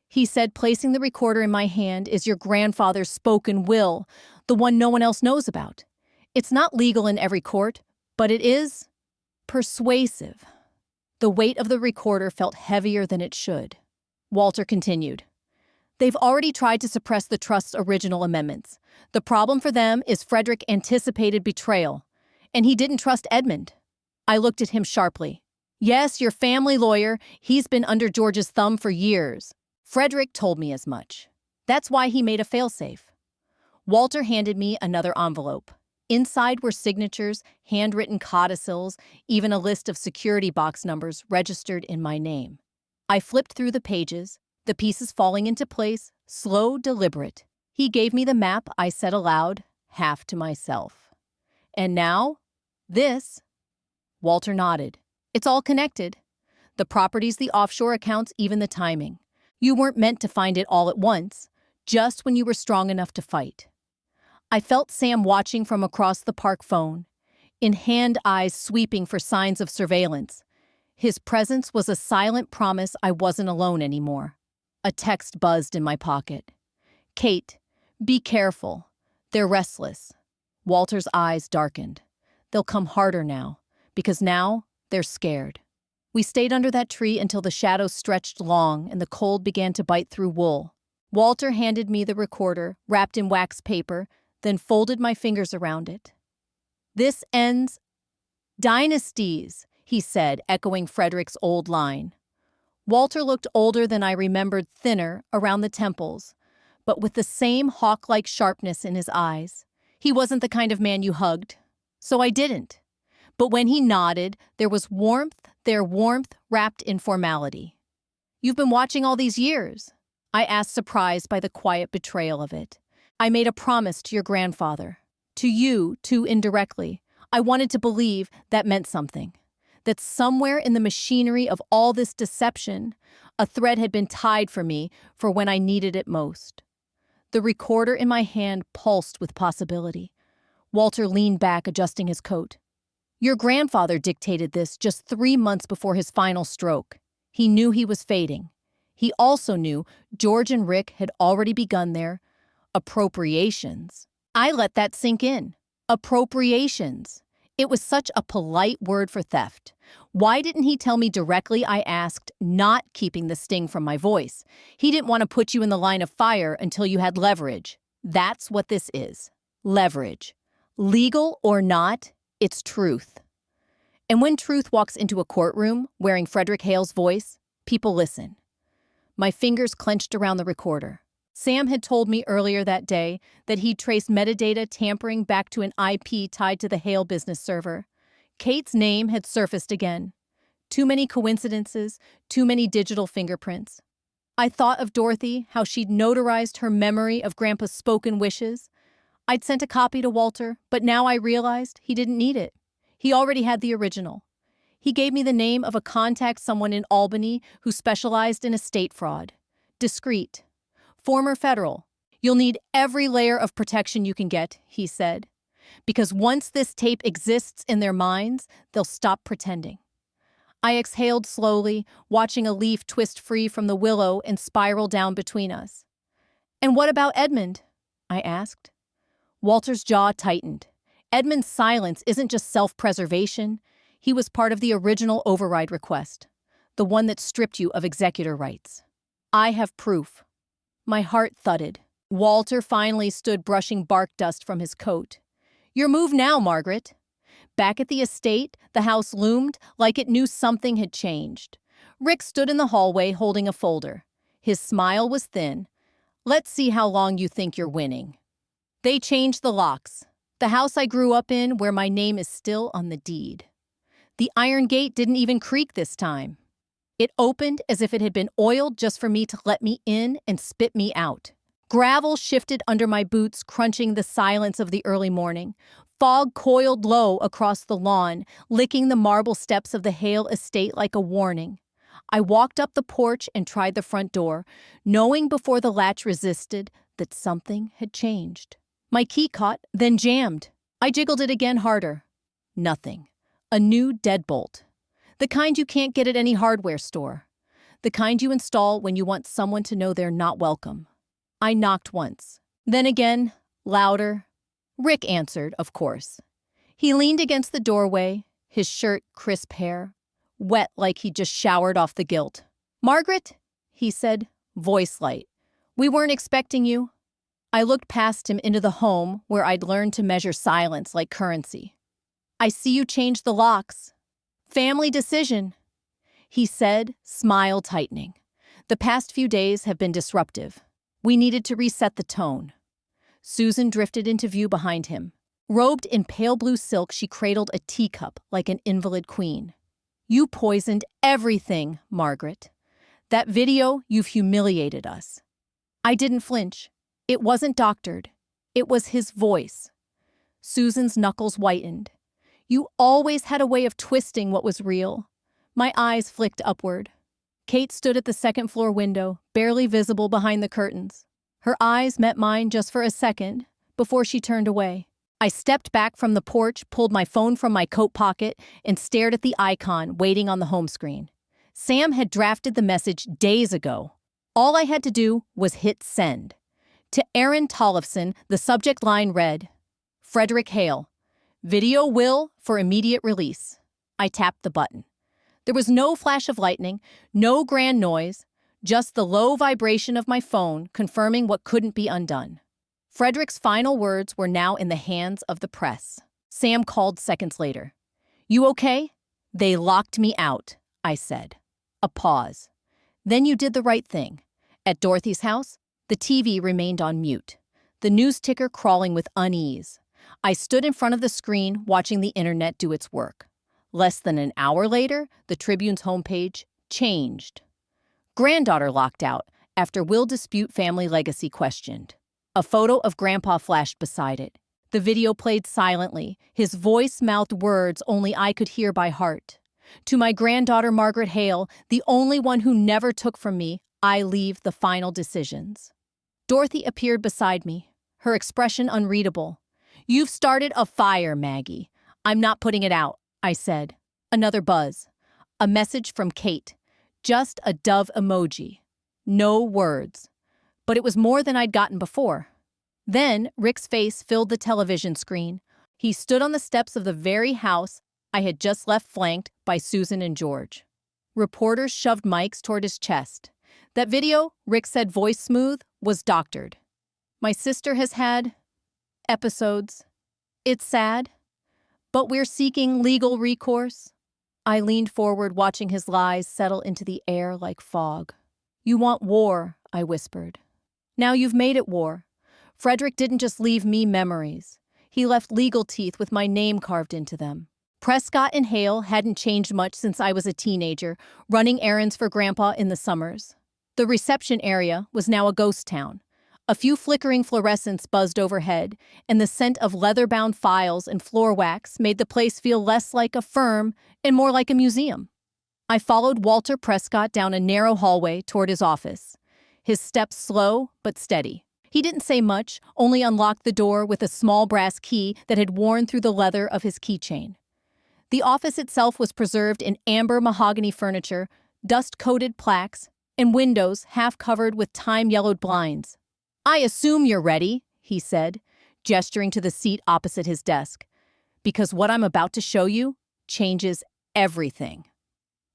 he said, placing the recorder in my hand, "is your grandfather's spoken will, the one no one else knows about. It's not legal in every court, but it is persuasive." The weight of the recorder felt heavier than it should. Walter continued. "They've already tried to suppress the trust's original amendments. The problem for them is Frederick anticipated betrayal, and he didn't trust Edmund." I looked at him sharply. "Yes, your family lawyer, he's been under George's thumb for years. Frederick told me as much. That's why he made a failsafe." Walter handed me another envelope. Inside were signatures, handwritten codicils, even a list of security box numbers registered in my name. I flipped through the pages, the pieces falling into place, slow, deliberate. He gave me the map. I said aloud, half to myself. "And now, this." Walter nodded. "It's all connected. The properties, the offshore accounts, even the timing. You weren't meant to find it all at once, just when you were strong enough to fight." I felt Sam watching from across the park phone, in hand eyes sweeping for signs of surveillance. His presence was a silent promise I wasn't alone anymore. A text buzzed in my pocket. "Kate, be careful. They're restless." Walter's eyes darkened. "They'll come harder now, because now they're scared." We stayed under that tree until the shadows stretched long and the cold began to bite through wool. Walter handed me the recorder, wrapped in wax paper, then folded my fingers around it. "This ends dynasties," he said, echoing Frederick's old line. Walter looked older than I remembered, thinner around the temples, but with the same hawk-like sharpness in his eyes. He wasn't the kind of man you hugged, so I didn't. But when he nodded, there was warmth wrapped in formality. "You've been watching all these years?" I asked, surprised by the quiet betrayal of it. "I made a promise to your grandfather. To you, too, indirectly. I wanted to believe that meant something. That somewhere in the machinery of all this deception, a thread had been tied for me for when I needed it most." The recorder in my hand pulsed with possibility. Walter leaned back, adjusting his coat. "Your grandfather dictated this just 3 months before his final stroke. He knew he was fading. He also knew George and Rick had already begun there, Appropriations. I let that sink in. Appropriations. It was such a polite word for theft. Why didn't he tell me directly, I asked, not keeping the sting from my voice. He didn't want to put you in the line of fire until you had leverage. That's what this is. Leverage. Legal or not, it's truth. And when truth walks into a courtroom, wearing Frederick Hale's voice, people listen. My fingers clenched around the recorder. Sam had told me earlier that day that he'd traced metadata tampering back to an IP tied to the Hale business server. Kate's name had surfaced again. Too many coincidences, too many digital fingerprints. I thought of Dorothy, how she'd notarized her memory of Grandpa's spoken wishes. I'd sent a copy to Walter, but now I realized he didn't need it. He already had the original. He gave me the name of a contact, someone in Albany who specialized in estate fraud. Discreet. Former federal. You'll need every layer of protection you can get, he said. Because once this tape exists in their minds, they'll stop pretending. I exhaled slowly, watching a leaf twist free from the willow and spiral down between us. And what about Edmund? I asked. Walter's jaw tightened. Edmund's silence isn't just self-preservation. He was part of the original override request, the one that stripped you of executor rights. I have proof. My heart thudded. Walter finally stood brushing bark dust from his coat. Your move now, Margaret. Back at the estate, the house loomed like it knew something had changed. Rick stood in the hallway holding a folder. His smile was thin. Let's see how long you think you're winning. They changed the locks. The house I grew up in, where my name is still on the deed. The iron gate didn't even creak this time. It opened as if it had been oiled just for me to let me in and spit me out. Gravel shifted under my boots, crunching the silence of the early morning. Fog coiled low across the lawn, licking the marble steps of the Hale estate like a warning. I walked up the porch and tried the front door, knowing before the latch resisted that something had changed. My key caught, then jammed. I jiggled it again harder. Nothing. A new deadbolt. The kind you can't get at any hardware store. The kind you install when you want someone to know they're not welcome. I knocked once. Then again, louder. Rick answered, of course. He leaned against the doorway, his shirt crisp hair, wet like he'd just showered off the guilt. Margaret, he said, voice light. We weren't expecting you. I looked past him into the home where I'd learned to measure silence like currency. I see you changed the locks. Family decision, he said, smile tightening. The past few days have been disruptive. We needed to reset the tone. Susan drifted into view behind him. Robed in pale blue silk, she cradled a teacup like an invalid queen. You poisoned everything, Margaret. That video, you've humiliated us. I didn't flinch. It wasn't doctored. It was his voice. Susan's knuckles whitened. You always had a way of twisting what was real. My eyes flicked upward. Kate stood at the second-floor window, barely visible behind the curtains. Her eyes met mine just for a second before she turned away. I stepped back from the porch, pulled my phone from my coat pocket, and stared at the icon waiting on the home screen. Sam had drafted the message days ago. All I had to do was hit send. To Aaron Tollefson, the subject line read, Frederick Hale. Video will for immediate release. I tapped the button. There was no flash of lightning, no grand noise, just the low vibration of my phone confirming what couldn't be undone. Frederick's final words were now in the hands of the press. Sam called seconds later. You okay? They locked me out, I said. A pause. Then you did the right thing. At Dorothy's house, the TV remained on mute, the news ticker crawling with unease. I stood in front of the screen, watching the internet do its work. Less than an hour later, the Tribune's homepage changed. Granddaughter locked out after will dispute family legacy questioned. A photo of Grandpa flashed beside it. The video played silently, his voice mouthed words only I could hear by heart. To my granddaughter Margaret Hale, the only one who never took from me, I leave the final decisions. Dorothy appeared beside me, her expression unreadable. You've started a fire, Maggie. I'm not putting it out, I said. Another buzz. A message from Kate. Just a dove emoji. No words. But it was more than I'd gotten before. Then Rick's face filled the television screen. He stood on the steps of the very house I had just left, flanked by Susan and George. Reporters shoved mics toward his chest. That video, Rick said, voice smooth, was doctored. My sister has had episodes. It's sad, but we're seeking legal recourse. I leaned forward, watching his lies settle into the air like fog. You want war, I whispered. Now you've made it war. Frederick didn't just leave me memories. He left legal teeth with my name carved into them. Prescott and Hale hadn't changed much since I was a teenager, running errands for Grandpa in the summers. The reception area was now a ghost town. A few flickering fluorescents buzzed overhead, and the scent of leather-bound files and floor wax made the place feel less like a firm and more like a museum. I followed Walter Prescott down a narrow hallway toward his office, his steps slow but steady. He didn't say much, only unlocked the door with a small brass key that had worn through the leather of his keychain. The office itself was preserved in amber mahogany furniture, dust-coated plaques, and windows half covered with time-yellowed blinds. I assume you're ready, he said, gesturing to the seat opposite his desk, because what I'm about to show you changes everything.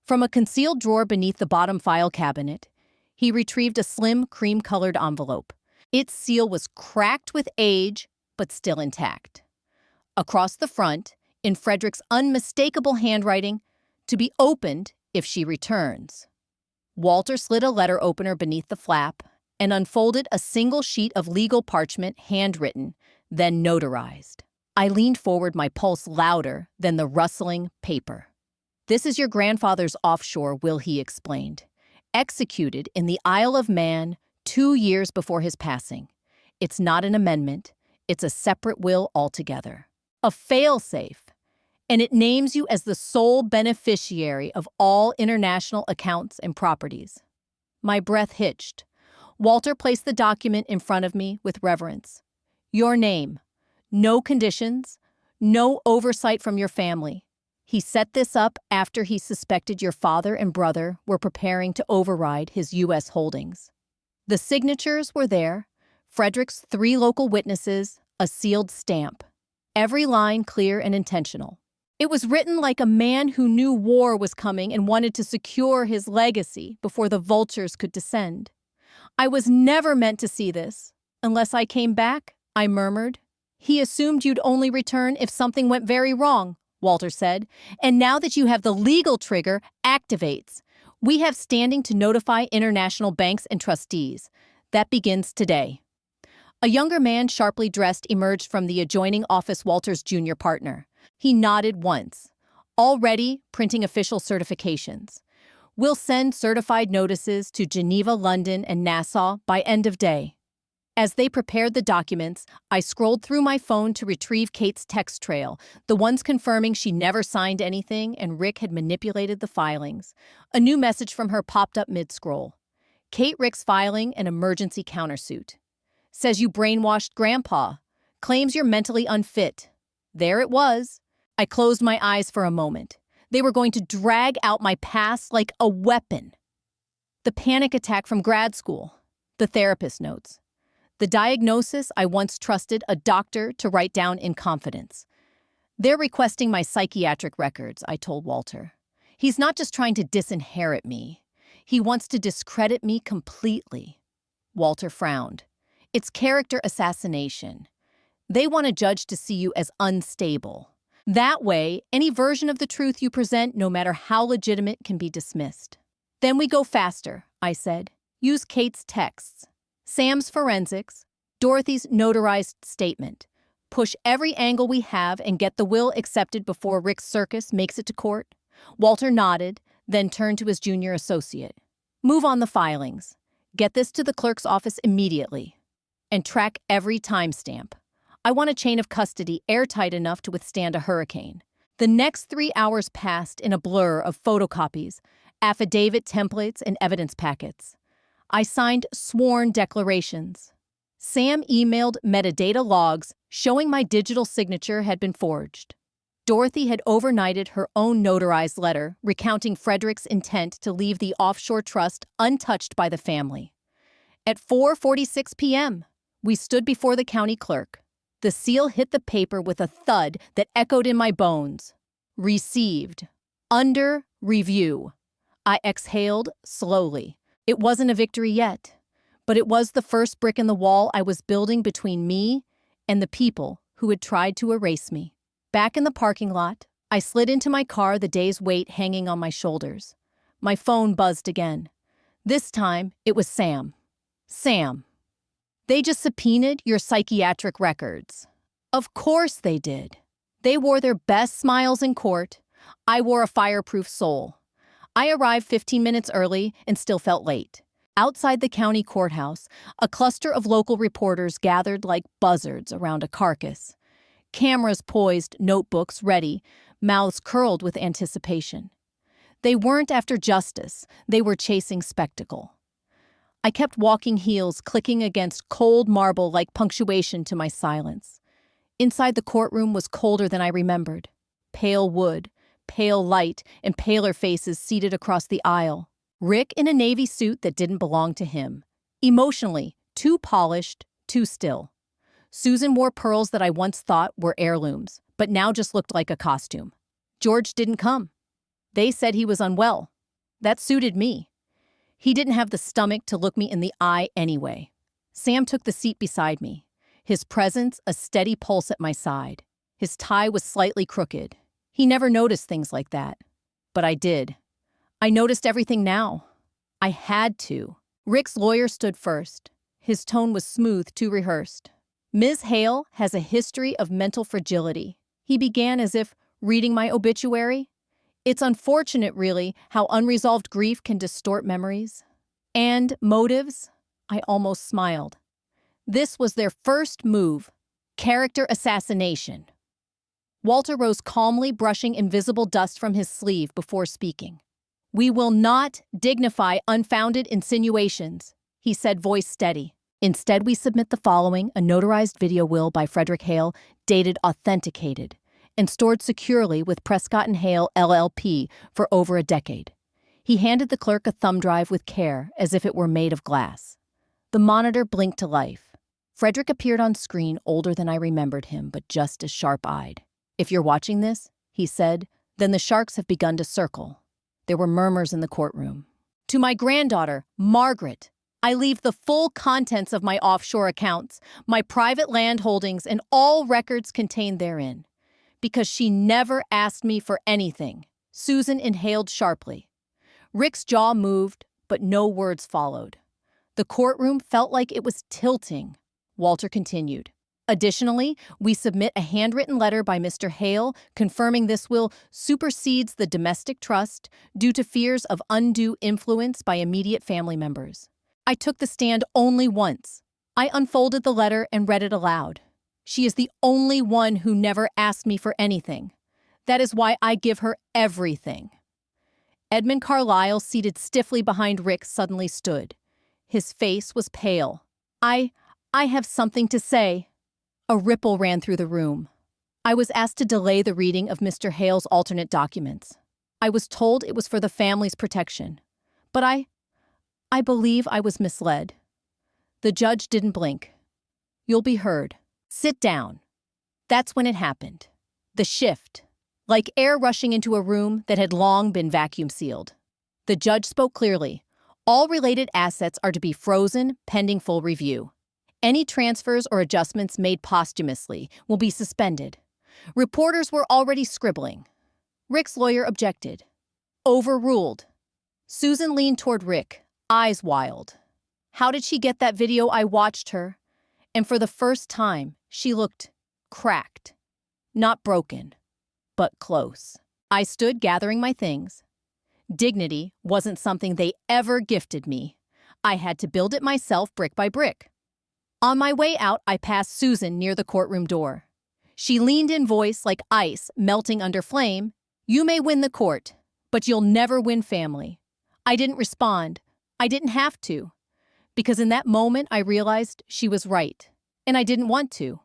From a concealed drawer beneath the bottom file cabinet, he retrieved a slim, cream-colored envelope. Its seal was cracked with age, but still intact. Across the front, in Frederick's unmistakable handwriting, to be opened if she returns. Walter slid a letter opener beneath the flap and unfolded a single sheet of legal parchment, handwritten, then notarized. I leaned forward, my pulse louder than the rustling paper. This is your grandfather's offshore will, he explained. Executed in the Isle of Man 2 years before his passing. It's not an amendment, it's a separate will altogether. A fail-safe. And it names you as the sole beneficiary of all international accounts and properties. My breath hitched. Walter placed the document in front of me with reverence. Your name. No conditions. No oversight from your family. He set this up after he suspected your father and brother were preparing to override his U.S. holdings. The signatures were there, Frederick's 3 local witnesses, a sealed stamp. Every line clear and intentional. It was written like a man who knew war was coming and wanted to secure his legacy before the vultures could descend. I was never meant to see this. Unless I came back, I murmured. He assumed you'd only return if something went very wrong, Walter said. And now that you have the legal trigger, activates. We have standing to notify international banks and trustees. That begins today. A younger man, sharply dressed, emerged from the adjoining office, Walter's junior partner. He nodded once. Already printing official certifications. We'll send certified notices to Geneva, London, and Nassau by end of day. As they prepared the documents, I scrolled through my phone to retrieve Kate's text trail, the ones confirming she never signed anything and Rick had manipulated the filings. A new message from her popped up mid-scroll. Kate, Rick's filing an emergency countersuit. Says you brainwashed Grandpa. Claims you're mentally unfit. There it was. I closed my eyes for a moment. They were going to drag out my past like a weapon. The panic attack from grad school. The therapist notes. The diagnosis I once trusted a doctor to write down in confidence. They're requesting my psychiatric records, I told Walter. He's not just trying to disinherit me. He wants to discredit me completely. Walter frowned. It's character assassination. They want a judge to see you as unstable. That way, any version of the truth you present, no matter how legitimate, can be dismissed. Then we go faster, I said. Use Kate's texts. Sam's forensics, Dorothy's notarized statement. Push every angle we have and get the will accepted before Rick's circus makes it to court. Walter nodded, then turned to his junior associate. Move on the filings. Get this to the clerk's office immediately. And track every timestamp. I want a chain of custody airtight enough to withstand a hurricane. The next 3 hours passed in a blur of photocopies, affidavit templates, and evidence packets. I signed sworn declarations. Sam emailed metadata logs showing my digital signature had been forged. Dorothy had overnighted her own notarized letter recounting Frederick's intent to leave the offshore trust untouched by the family. At 4:46 p.m., We stood before the county clerk. The seal hit the paper with a thud that echoed in my bones. Received. Under review. I exhaled slowly. It wasn't a victory yet, but it was the first brick in the wall I was building between me and the people who had tried to erase me. Back in the parking lot, I slid into my car, the day's weight hanging on my shoulders. My phone buzzed again. This time, it was Sam. Sam. They just subpoenaed your psychiatric records. Of course they did. They wore their best smiles in court. I wore a fireproof soul. I arrived 15 minutes early and still felt late. Outside the county courthouse, a cluster of local reporters gathered like buzzards around a carcass. Cameras poised, notebooks ready, mouths curled with anticipation. They weren't after justice, they were chasing spectacle. I kept walking, heels clicking against cold marble like punctuation to my silence. Inside the courtroom was colder than I remembered. Pale wood, pale light, and paler faces seated across the aisle. Rick in a navy suit that didn't belong to him. Emotionally, too polished, too still. Susan wore pearls that I once thought were heirlooms, but now just looked like a costume. George didn't come. They said he was unwell. That suited me. He didn't have the stomach to look me in the eye anyway. Sam took the seat beside me. His presence a steady pulse at my side. His tie was slightly crooked. He never noticed things like that. But I did. I noticed everything now. I had to. Rick's lawyer stood first. His tone was smooth, too rehearsed. Ms. Hale has a history of mental fragility. He began as if reading my obituary. It's unfortunate, really, how unresolved grief can distort memories. And motives? I almost smiled. This was their first move. Character assassination. Walter rose calmly, brushing invisible dust from his sleeve before speaking. We will not dignify unfounded insinuations, he said, voice steady. Instead, we submit the following, a notarized video will by Frederick Hale, dated authenticated, and stored securely with Prescott and Hale LLP for over a decade. He handed the clerk a thumb drive with care, as if it were made of glass. The monitor blinked to life. Frederick appeared on screen, older than I remembered him, but just as sharp-eyed. If you're watching this, he said, then the sharks have begun to circle. There were murmurs in the courtroom. To my granddaughter, Margaret, I leave the full contents of my offshore accounts, my private land holdings, and all records contained therein. Because she never asked me for anything, Susan inhaled sharply. Rick's jaw moved, but no words followed. The courtroom felt like it was tilting. Walter continued. Additionally, we submit a handwritten letter by Mr. Hale confirming this will supersedes the domestic trust due to fears of undue influence by immediate family members. I took the stand only once. I unfolded the letter and read it aloud. She is the only one who never asked me for anything. That is why I give her everything. Edmund Carlyle, seated stiffly behind Rick, suddenly stood. His face was pale. I have something to say. A ripple ran through the room. I was asked to delay the reading of Mr. Hale's alternate documents. I was told it was for the family's protection. But I believe I was misled. The judge didn't blink. You'll be heard. Sit down. That's when it happened. The shift. Like air rushing into a room that had long been vacuum sealed. The judge spoke clearly. All related assets are to be frozen pending full review. Any transfers or adjustments made posthumously will be suspended. Reporters were already scribbling. Rick's lawyer objected. Overruled. Susan leaned toward Rick, eyes wild. How did she get that video? I watched her, and for the first time, she looked cracked. Not broken, but close. I stood gathering my things. Dignity wasn't something they ever gifted me. I had to build it myself brick by brick. On my way out, I passed Susan near the courtroom door. She leaned in, voice like ice melting under flame. You may win the court, but you'll never win family. I didn't respond. I didn't have to. Because in that moment, I realized she was right. And I didn't want to.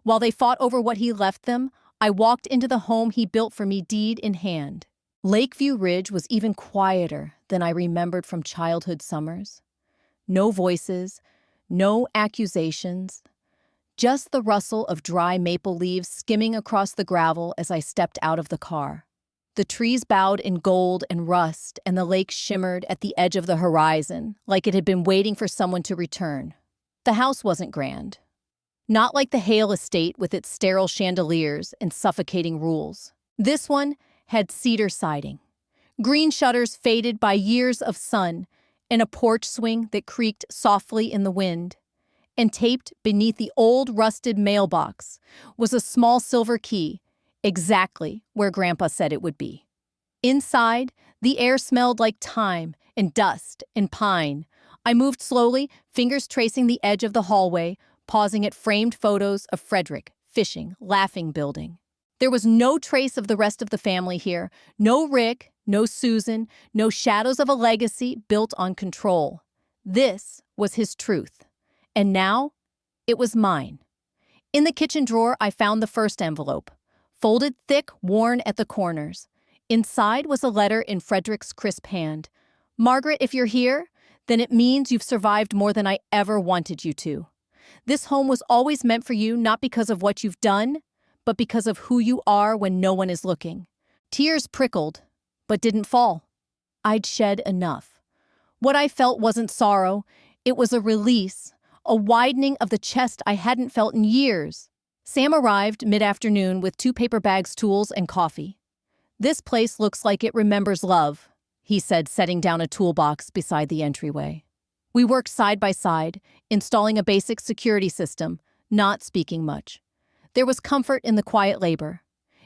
While they fought over what he left them, I walked into the home he built for me, deed in hand. Lakeview Ridge was even quieter than I remembered from childhood summers. No voices, No accusations, just the rustle of dry maple leaves skimming across the gravel as I stepped out of the car. The trees bowed in gold and rust, and the lake shimmered at the edge of the horizon, like it had been waiting for someone to return. The house wasn't grand. Not like the Hale estate with its sterile chandeliers and suffocating rules. This one had cedar siding, green shutters faded by years of sun, and a porch swing that creaked softly in the wind. And taped beneath the old rusted mailbox was a small silver key, exactly where Grandpa said it would be. Inside, the air smelled like thyme and dust and pine. I moved slowly, fingers tracing the edge of the hallway, pausing at framed photos of Frederick, fishing, laughing, building. There was no trace of the rest of the family here. No Rick, no Susan, no shadows of a legacy built on control. This was his truth. And now, it was mine. In the kitchen drawer, I found the first envelope, folded thick, worn at the corners. Inside was a letter in Frederick's crisp hand. "Margaret, if you're here, then it means you've survived more than I ever wanted you to. This home was always meant for you, not because of what you've done, but because of who you are when no one is looking." Tears prickled, but didn't fall. I'd shed enough. What I felt wasn't sorrow, it was a release, a widening of the chest I hadn't felt in years. Sam arrived mid-afternoon with 2 paper bags, tools, and coffee. "This place looks like it remembers love," he said, setting down a toolbox beside the entryway. We worked side by side, installing a basic security system, not speaking much. There was comfort in the quiet labor,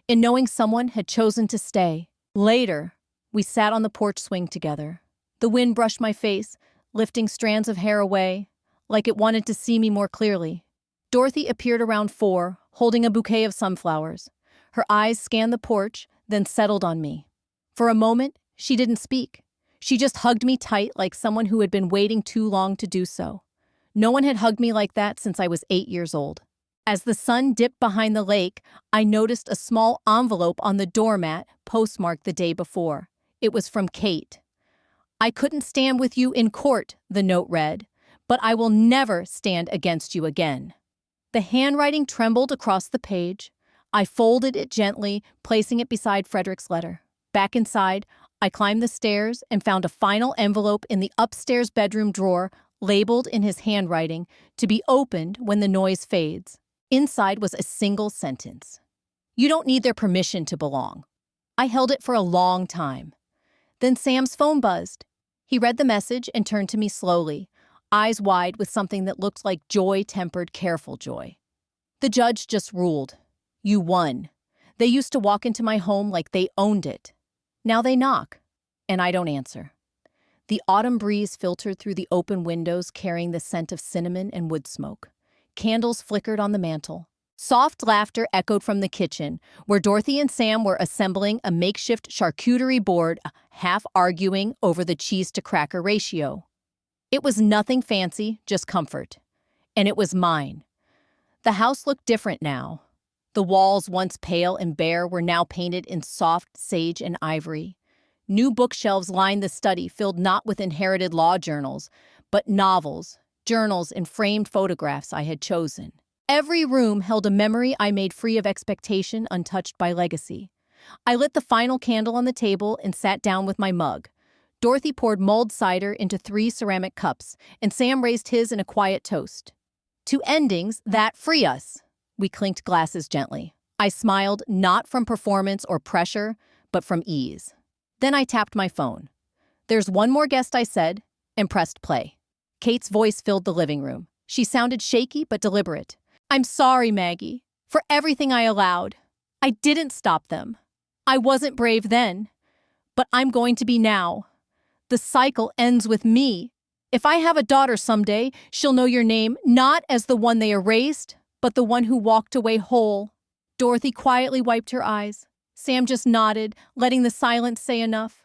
in knowing someone had chosen to stay. Later, we sat on the porch swing together. The wind brushed my face, lifting strands of hair away, like it wanted to see me more clearly. Dorothy appeared around 4, holding a bouquet of sunflowers. Her eyes scanned the porch, then settled on me. For a moment, she didn't speak. She just hugged me tight like someone who had been waiting too long to do so. No one had hugged me like that since I was 8 years old. As the sun dipped behind the lake, I noticed a small envelope on the doormat postmarked the day before. It was from Kate. "I couldn't stand with you in court," the note read, "but I will never stand against you again." The handwriting trembled across the page. I folded it gently, placing it beside Frederick's letter. Back inside, I climbed the stairs and found a final envelope in the upstairs bedroom drawer, labeled in his handwriting, to be opened when the noise fades. Inside was a single sentence. "You don't need their permission to belong." I held it for a long time. Then Sam's phone buzzed. He read the message and turned to me slowly, eyes wide with something that looked like joy-tempered, careful joy. "The judge just ruled. You won. They used to walk into my home like they owned it. Now they knock, and I don't answer." The autumn breeze filtered through the open windows, carrying the scent of cinnamon and wood smoke. Candles flickered on the mantel. Soft laughter echoed from the kitchen, where Dorothy and Sam were assembling a makeshift charcuterie board, half arguing over the cheese-to-cracker ratio. It was nothing fancy, just comfort. And it was mine. The house looked different now. The walls, once pale and bare, were now painted in soft sage and ivory. New bookshelves lined the study, filled not with inherited law journals, but novels, journals, and framed photographs I had chosen. Every room held a memory I made free of expectation, untouched by legacy. I lit the final candle on the table and sat down with my mug. Dorothy poured mulled cider into 3 ceramic cups, and Sam raised his in a quiet toast. "To endings that free us." We clinked glasses gently. I smiled, not from performance or pressure, but from ease. Then I tapped my phone. "There's one more guest," I said, and pressed play. Kate's voice filled the living room. She sounded shaky but deliberate. "I'm sorry, Maggie, for everything I allowed. I didn't stop them. I wasn't brave then, but I'm going to be now. The cycle ends with me. If I have a daughter someday, she'll know your name not as the one they erased, but the one who walked away whole." Dorothy quietly wiped her eyes. Sam just nodded, letting the silence say enough.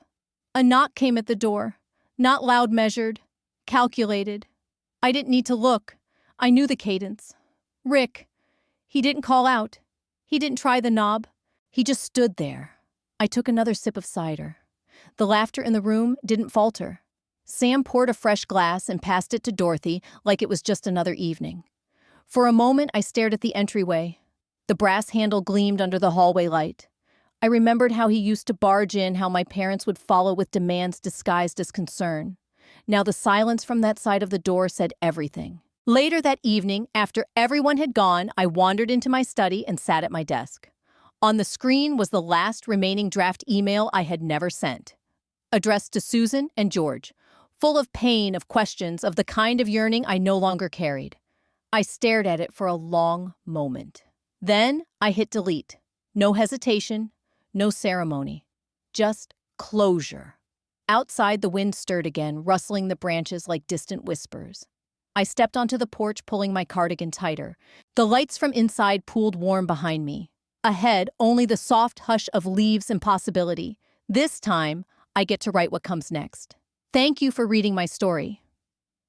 A knock came at the door, not loud, measured, calculated. I didn't need to look. I knew the cadence. Rick. He didn't call out. He didn't try the knob. He just stood there. I took another sip of cider. The laughter in the room didn't falter. Sam poured a fresh glass and passed it to Dorothy like it was just another evening. For a moment, I stared at the entryway. The brass handle gleamed under the hallway light. I remembered how he used to barge in, how my parents would follow with demands disguised as concern. Now the silence from that side of the door said everything. Later that evening, after everyone had gone, I wandered into my study and sat at my desk. On the screen was the last remaining draft email I had never sent, addressed to Susan and George, full of pain, of questions, of the kind of yearning I no longer carried. I stared at it for a long moment. Then I hit delete. No hesitation, no ceremony. Just closure. Outside, the wind stirred again, rustling the branches like distant whispers. I stepped onto the porch, pulling my cardigan tighter. The lights from inside pooled warm behind me. Ahead, only the soft hush of leaves and possibility. This time, I get to write what comes next. Thank you for reading my story.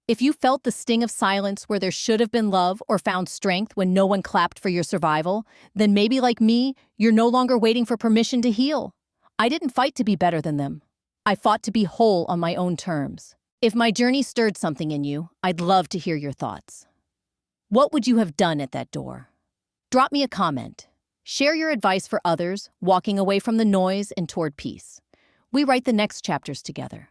If you felt the sting of silence where there should have been love or found strength when no one clapped for your survival, then maybe like me, you're no longer waiting for permission to heal. I didn't fight to be better than them. I fought to be whole on my own terms. If my journey stirred something in you, I'd love to hear your thoughts. What would you have done at that door? Drop me a comment. Share your advice for others, walking away from the noise and toward peace. We write the next chapters together.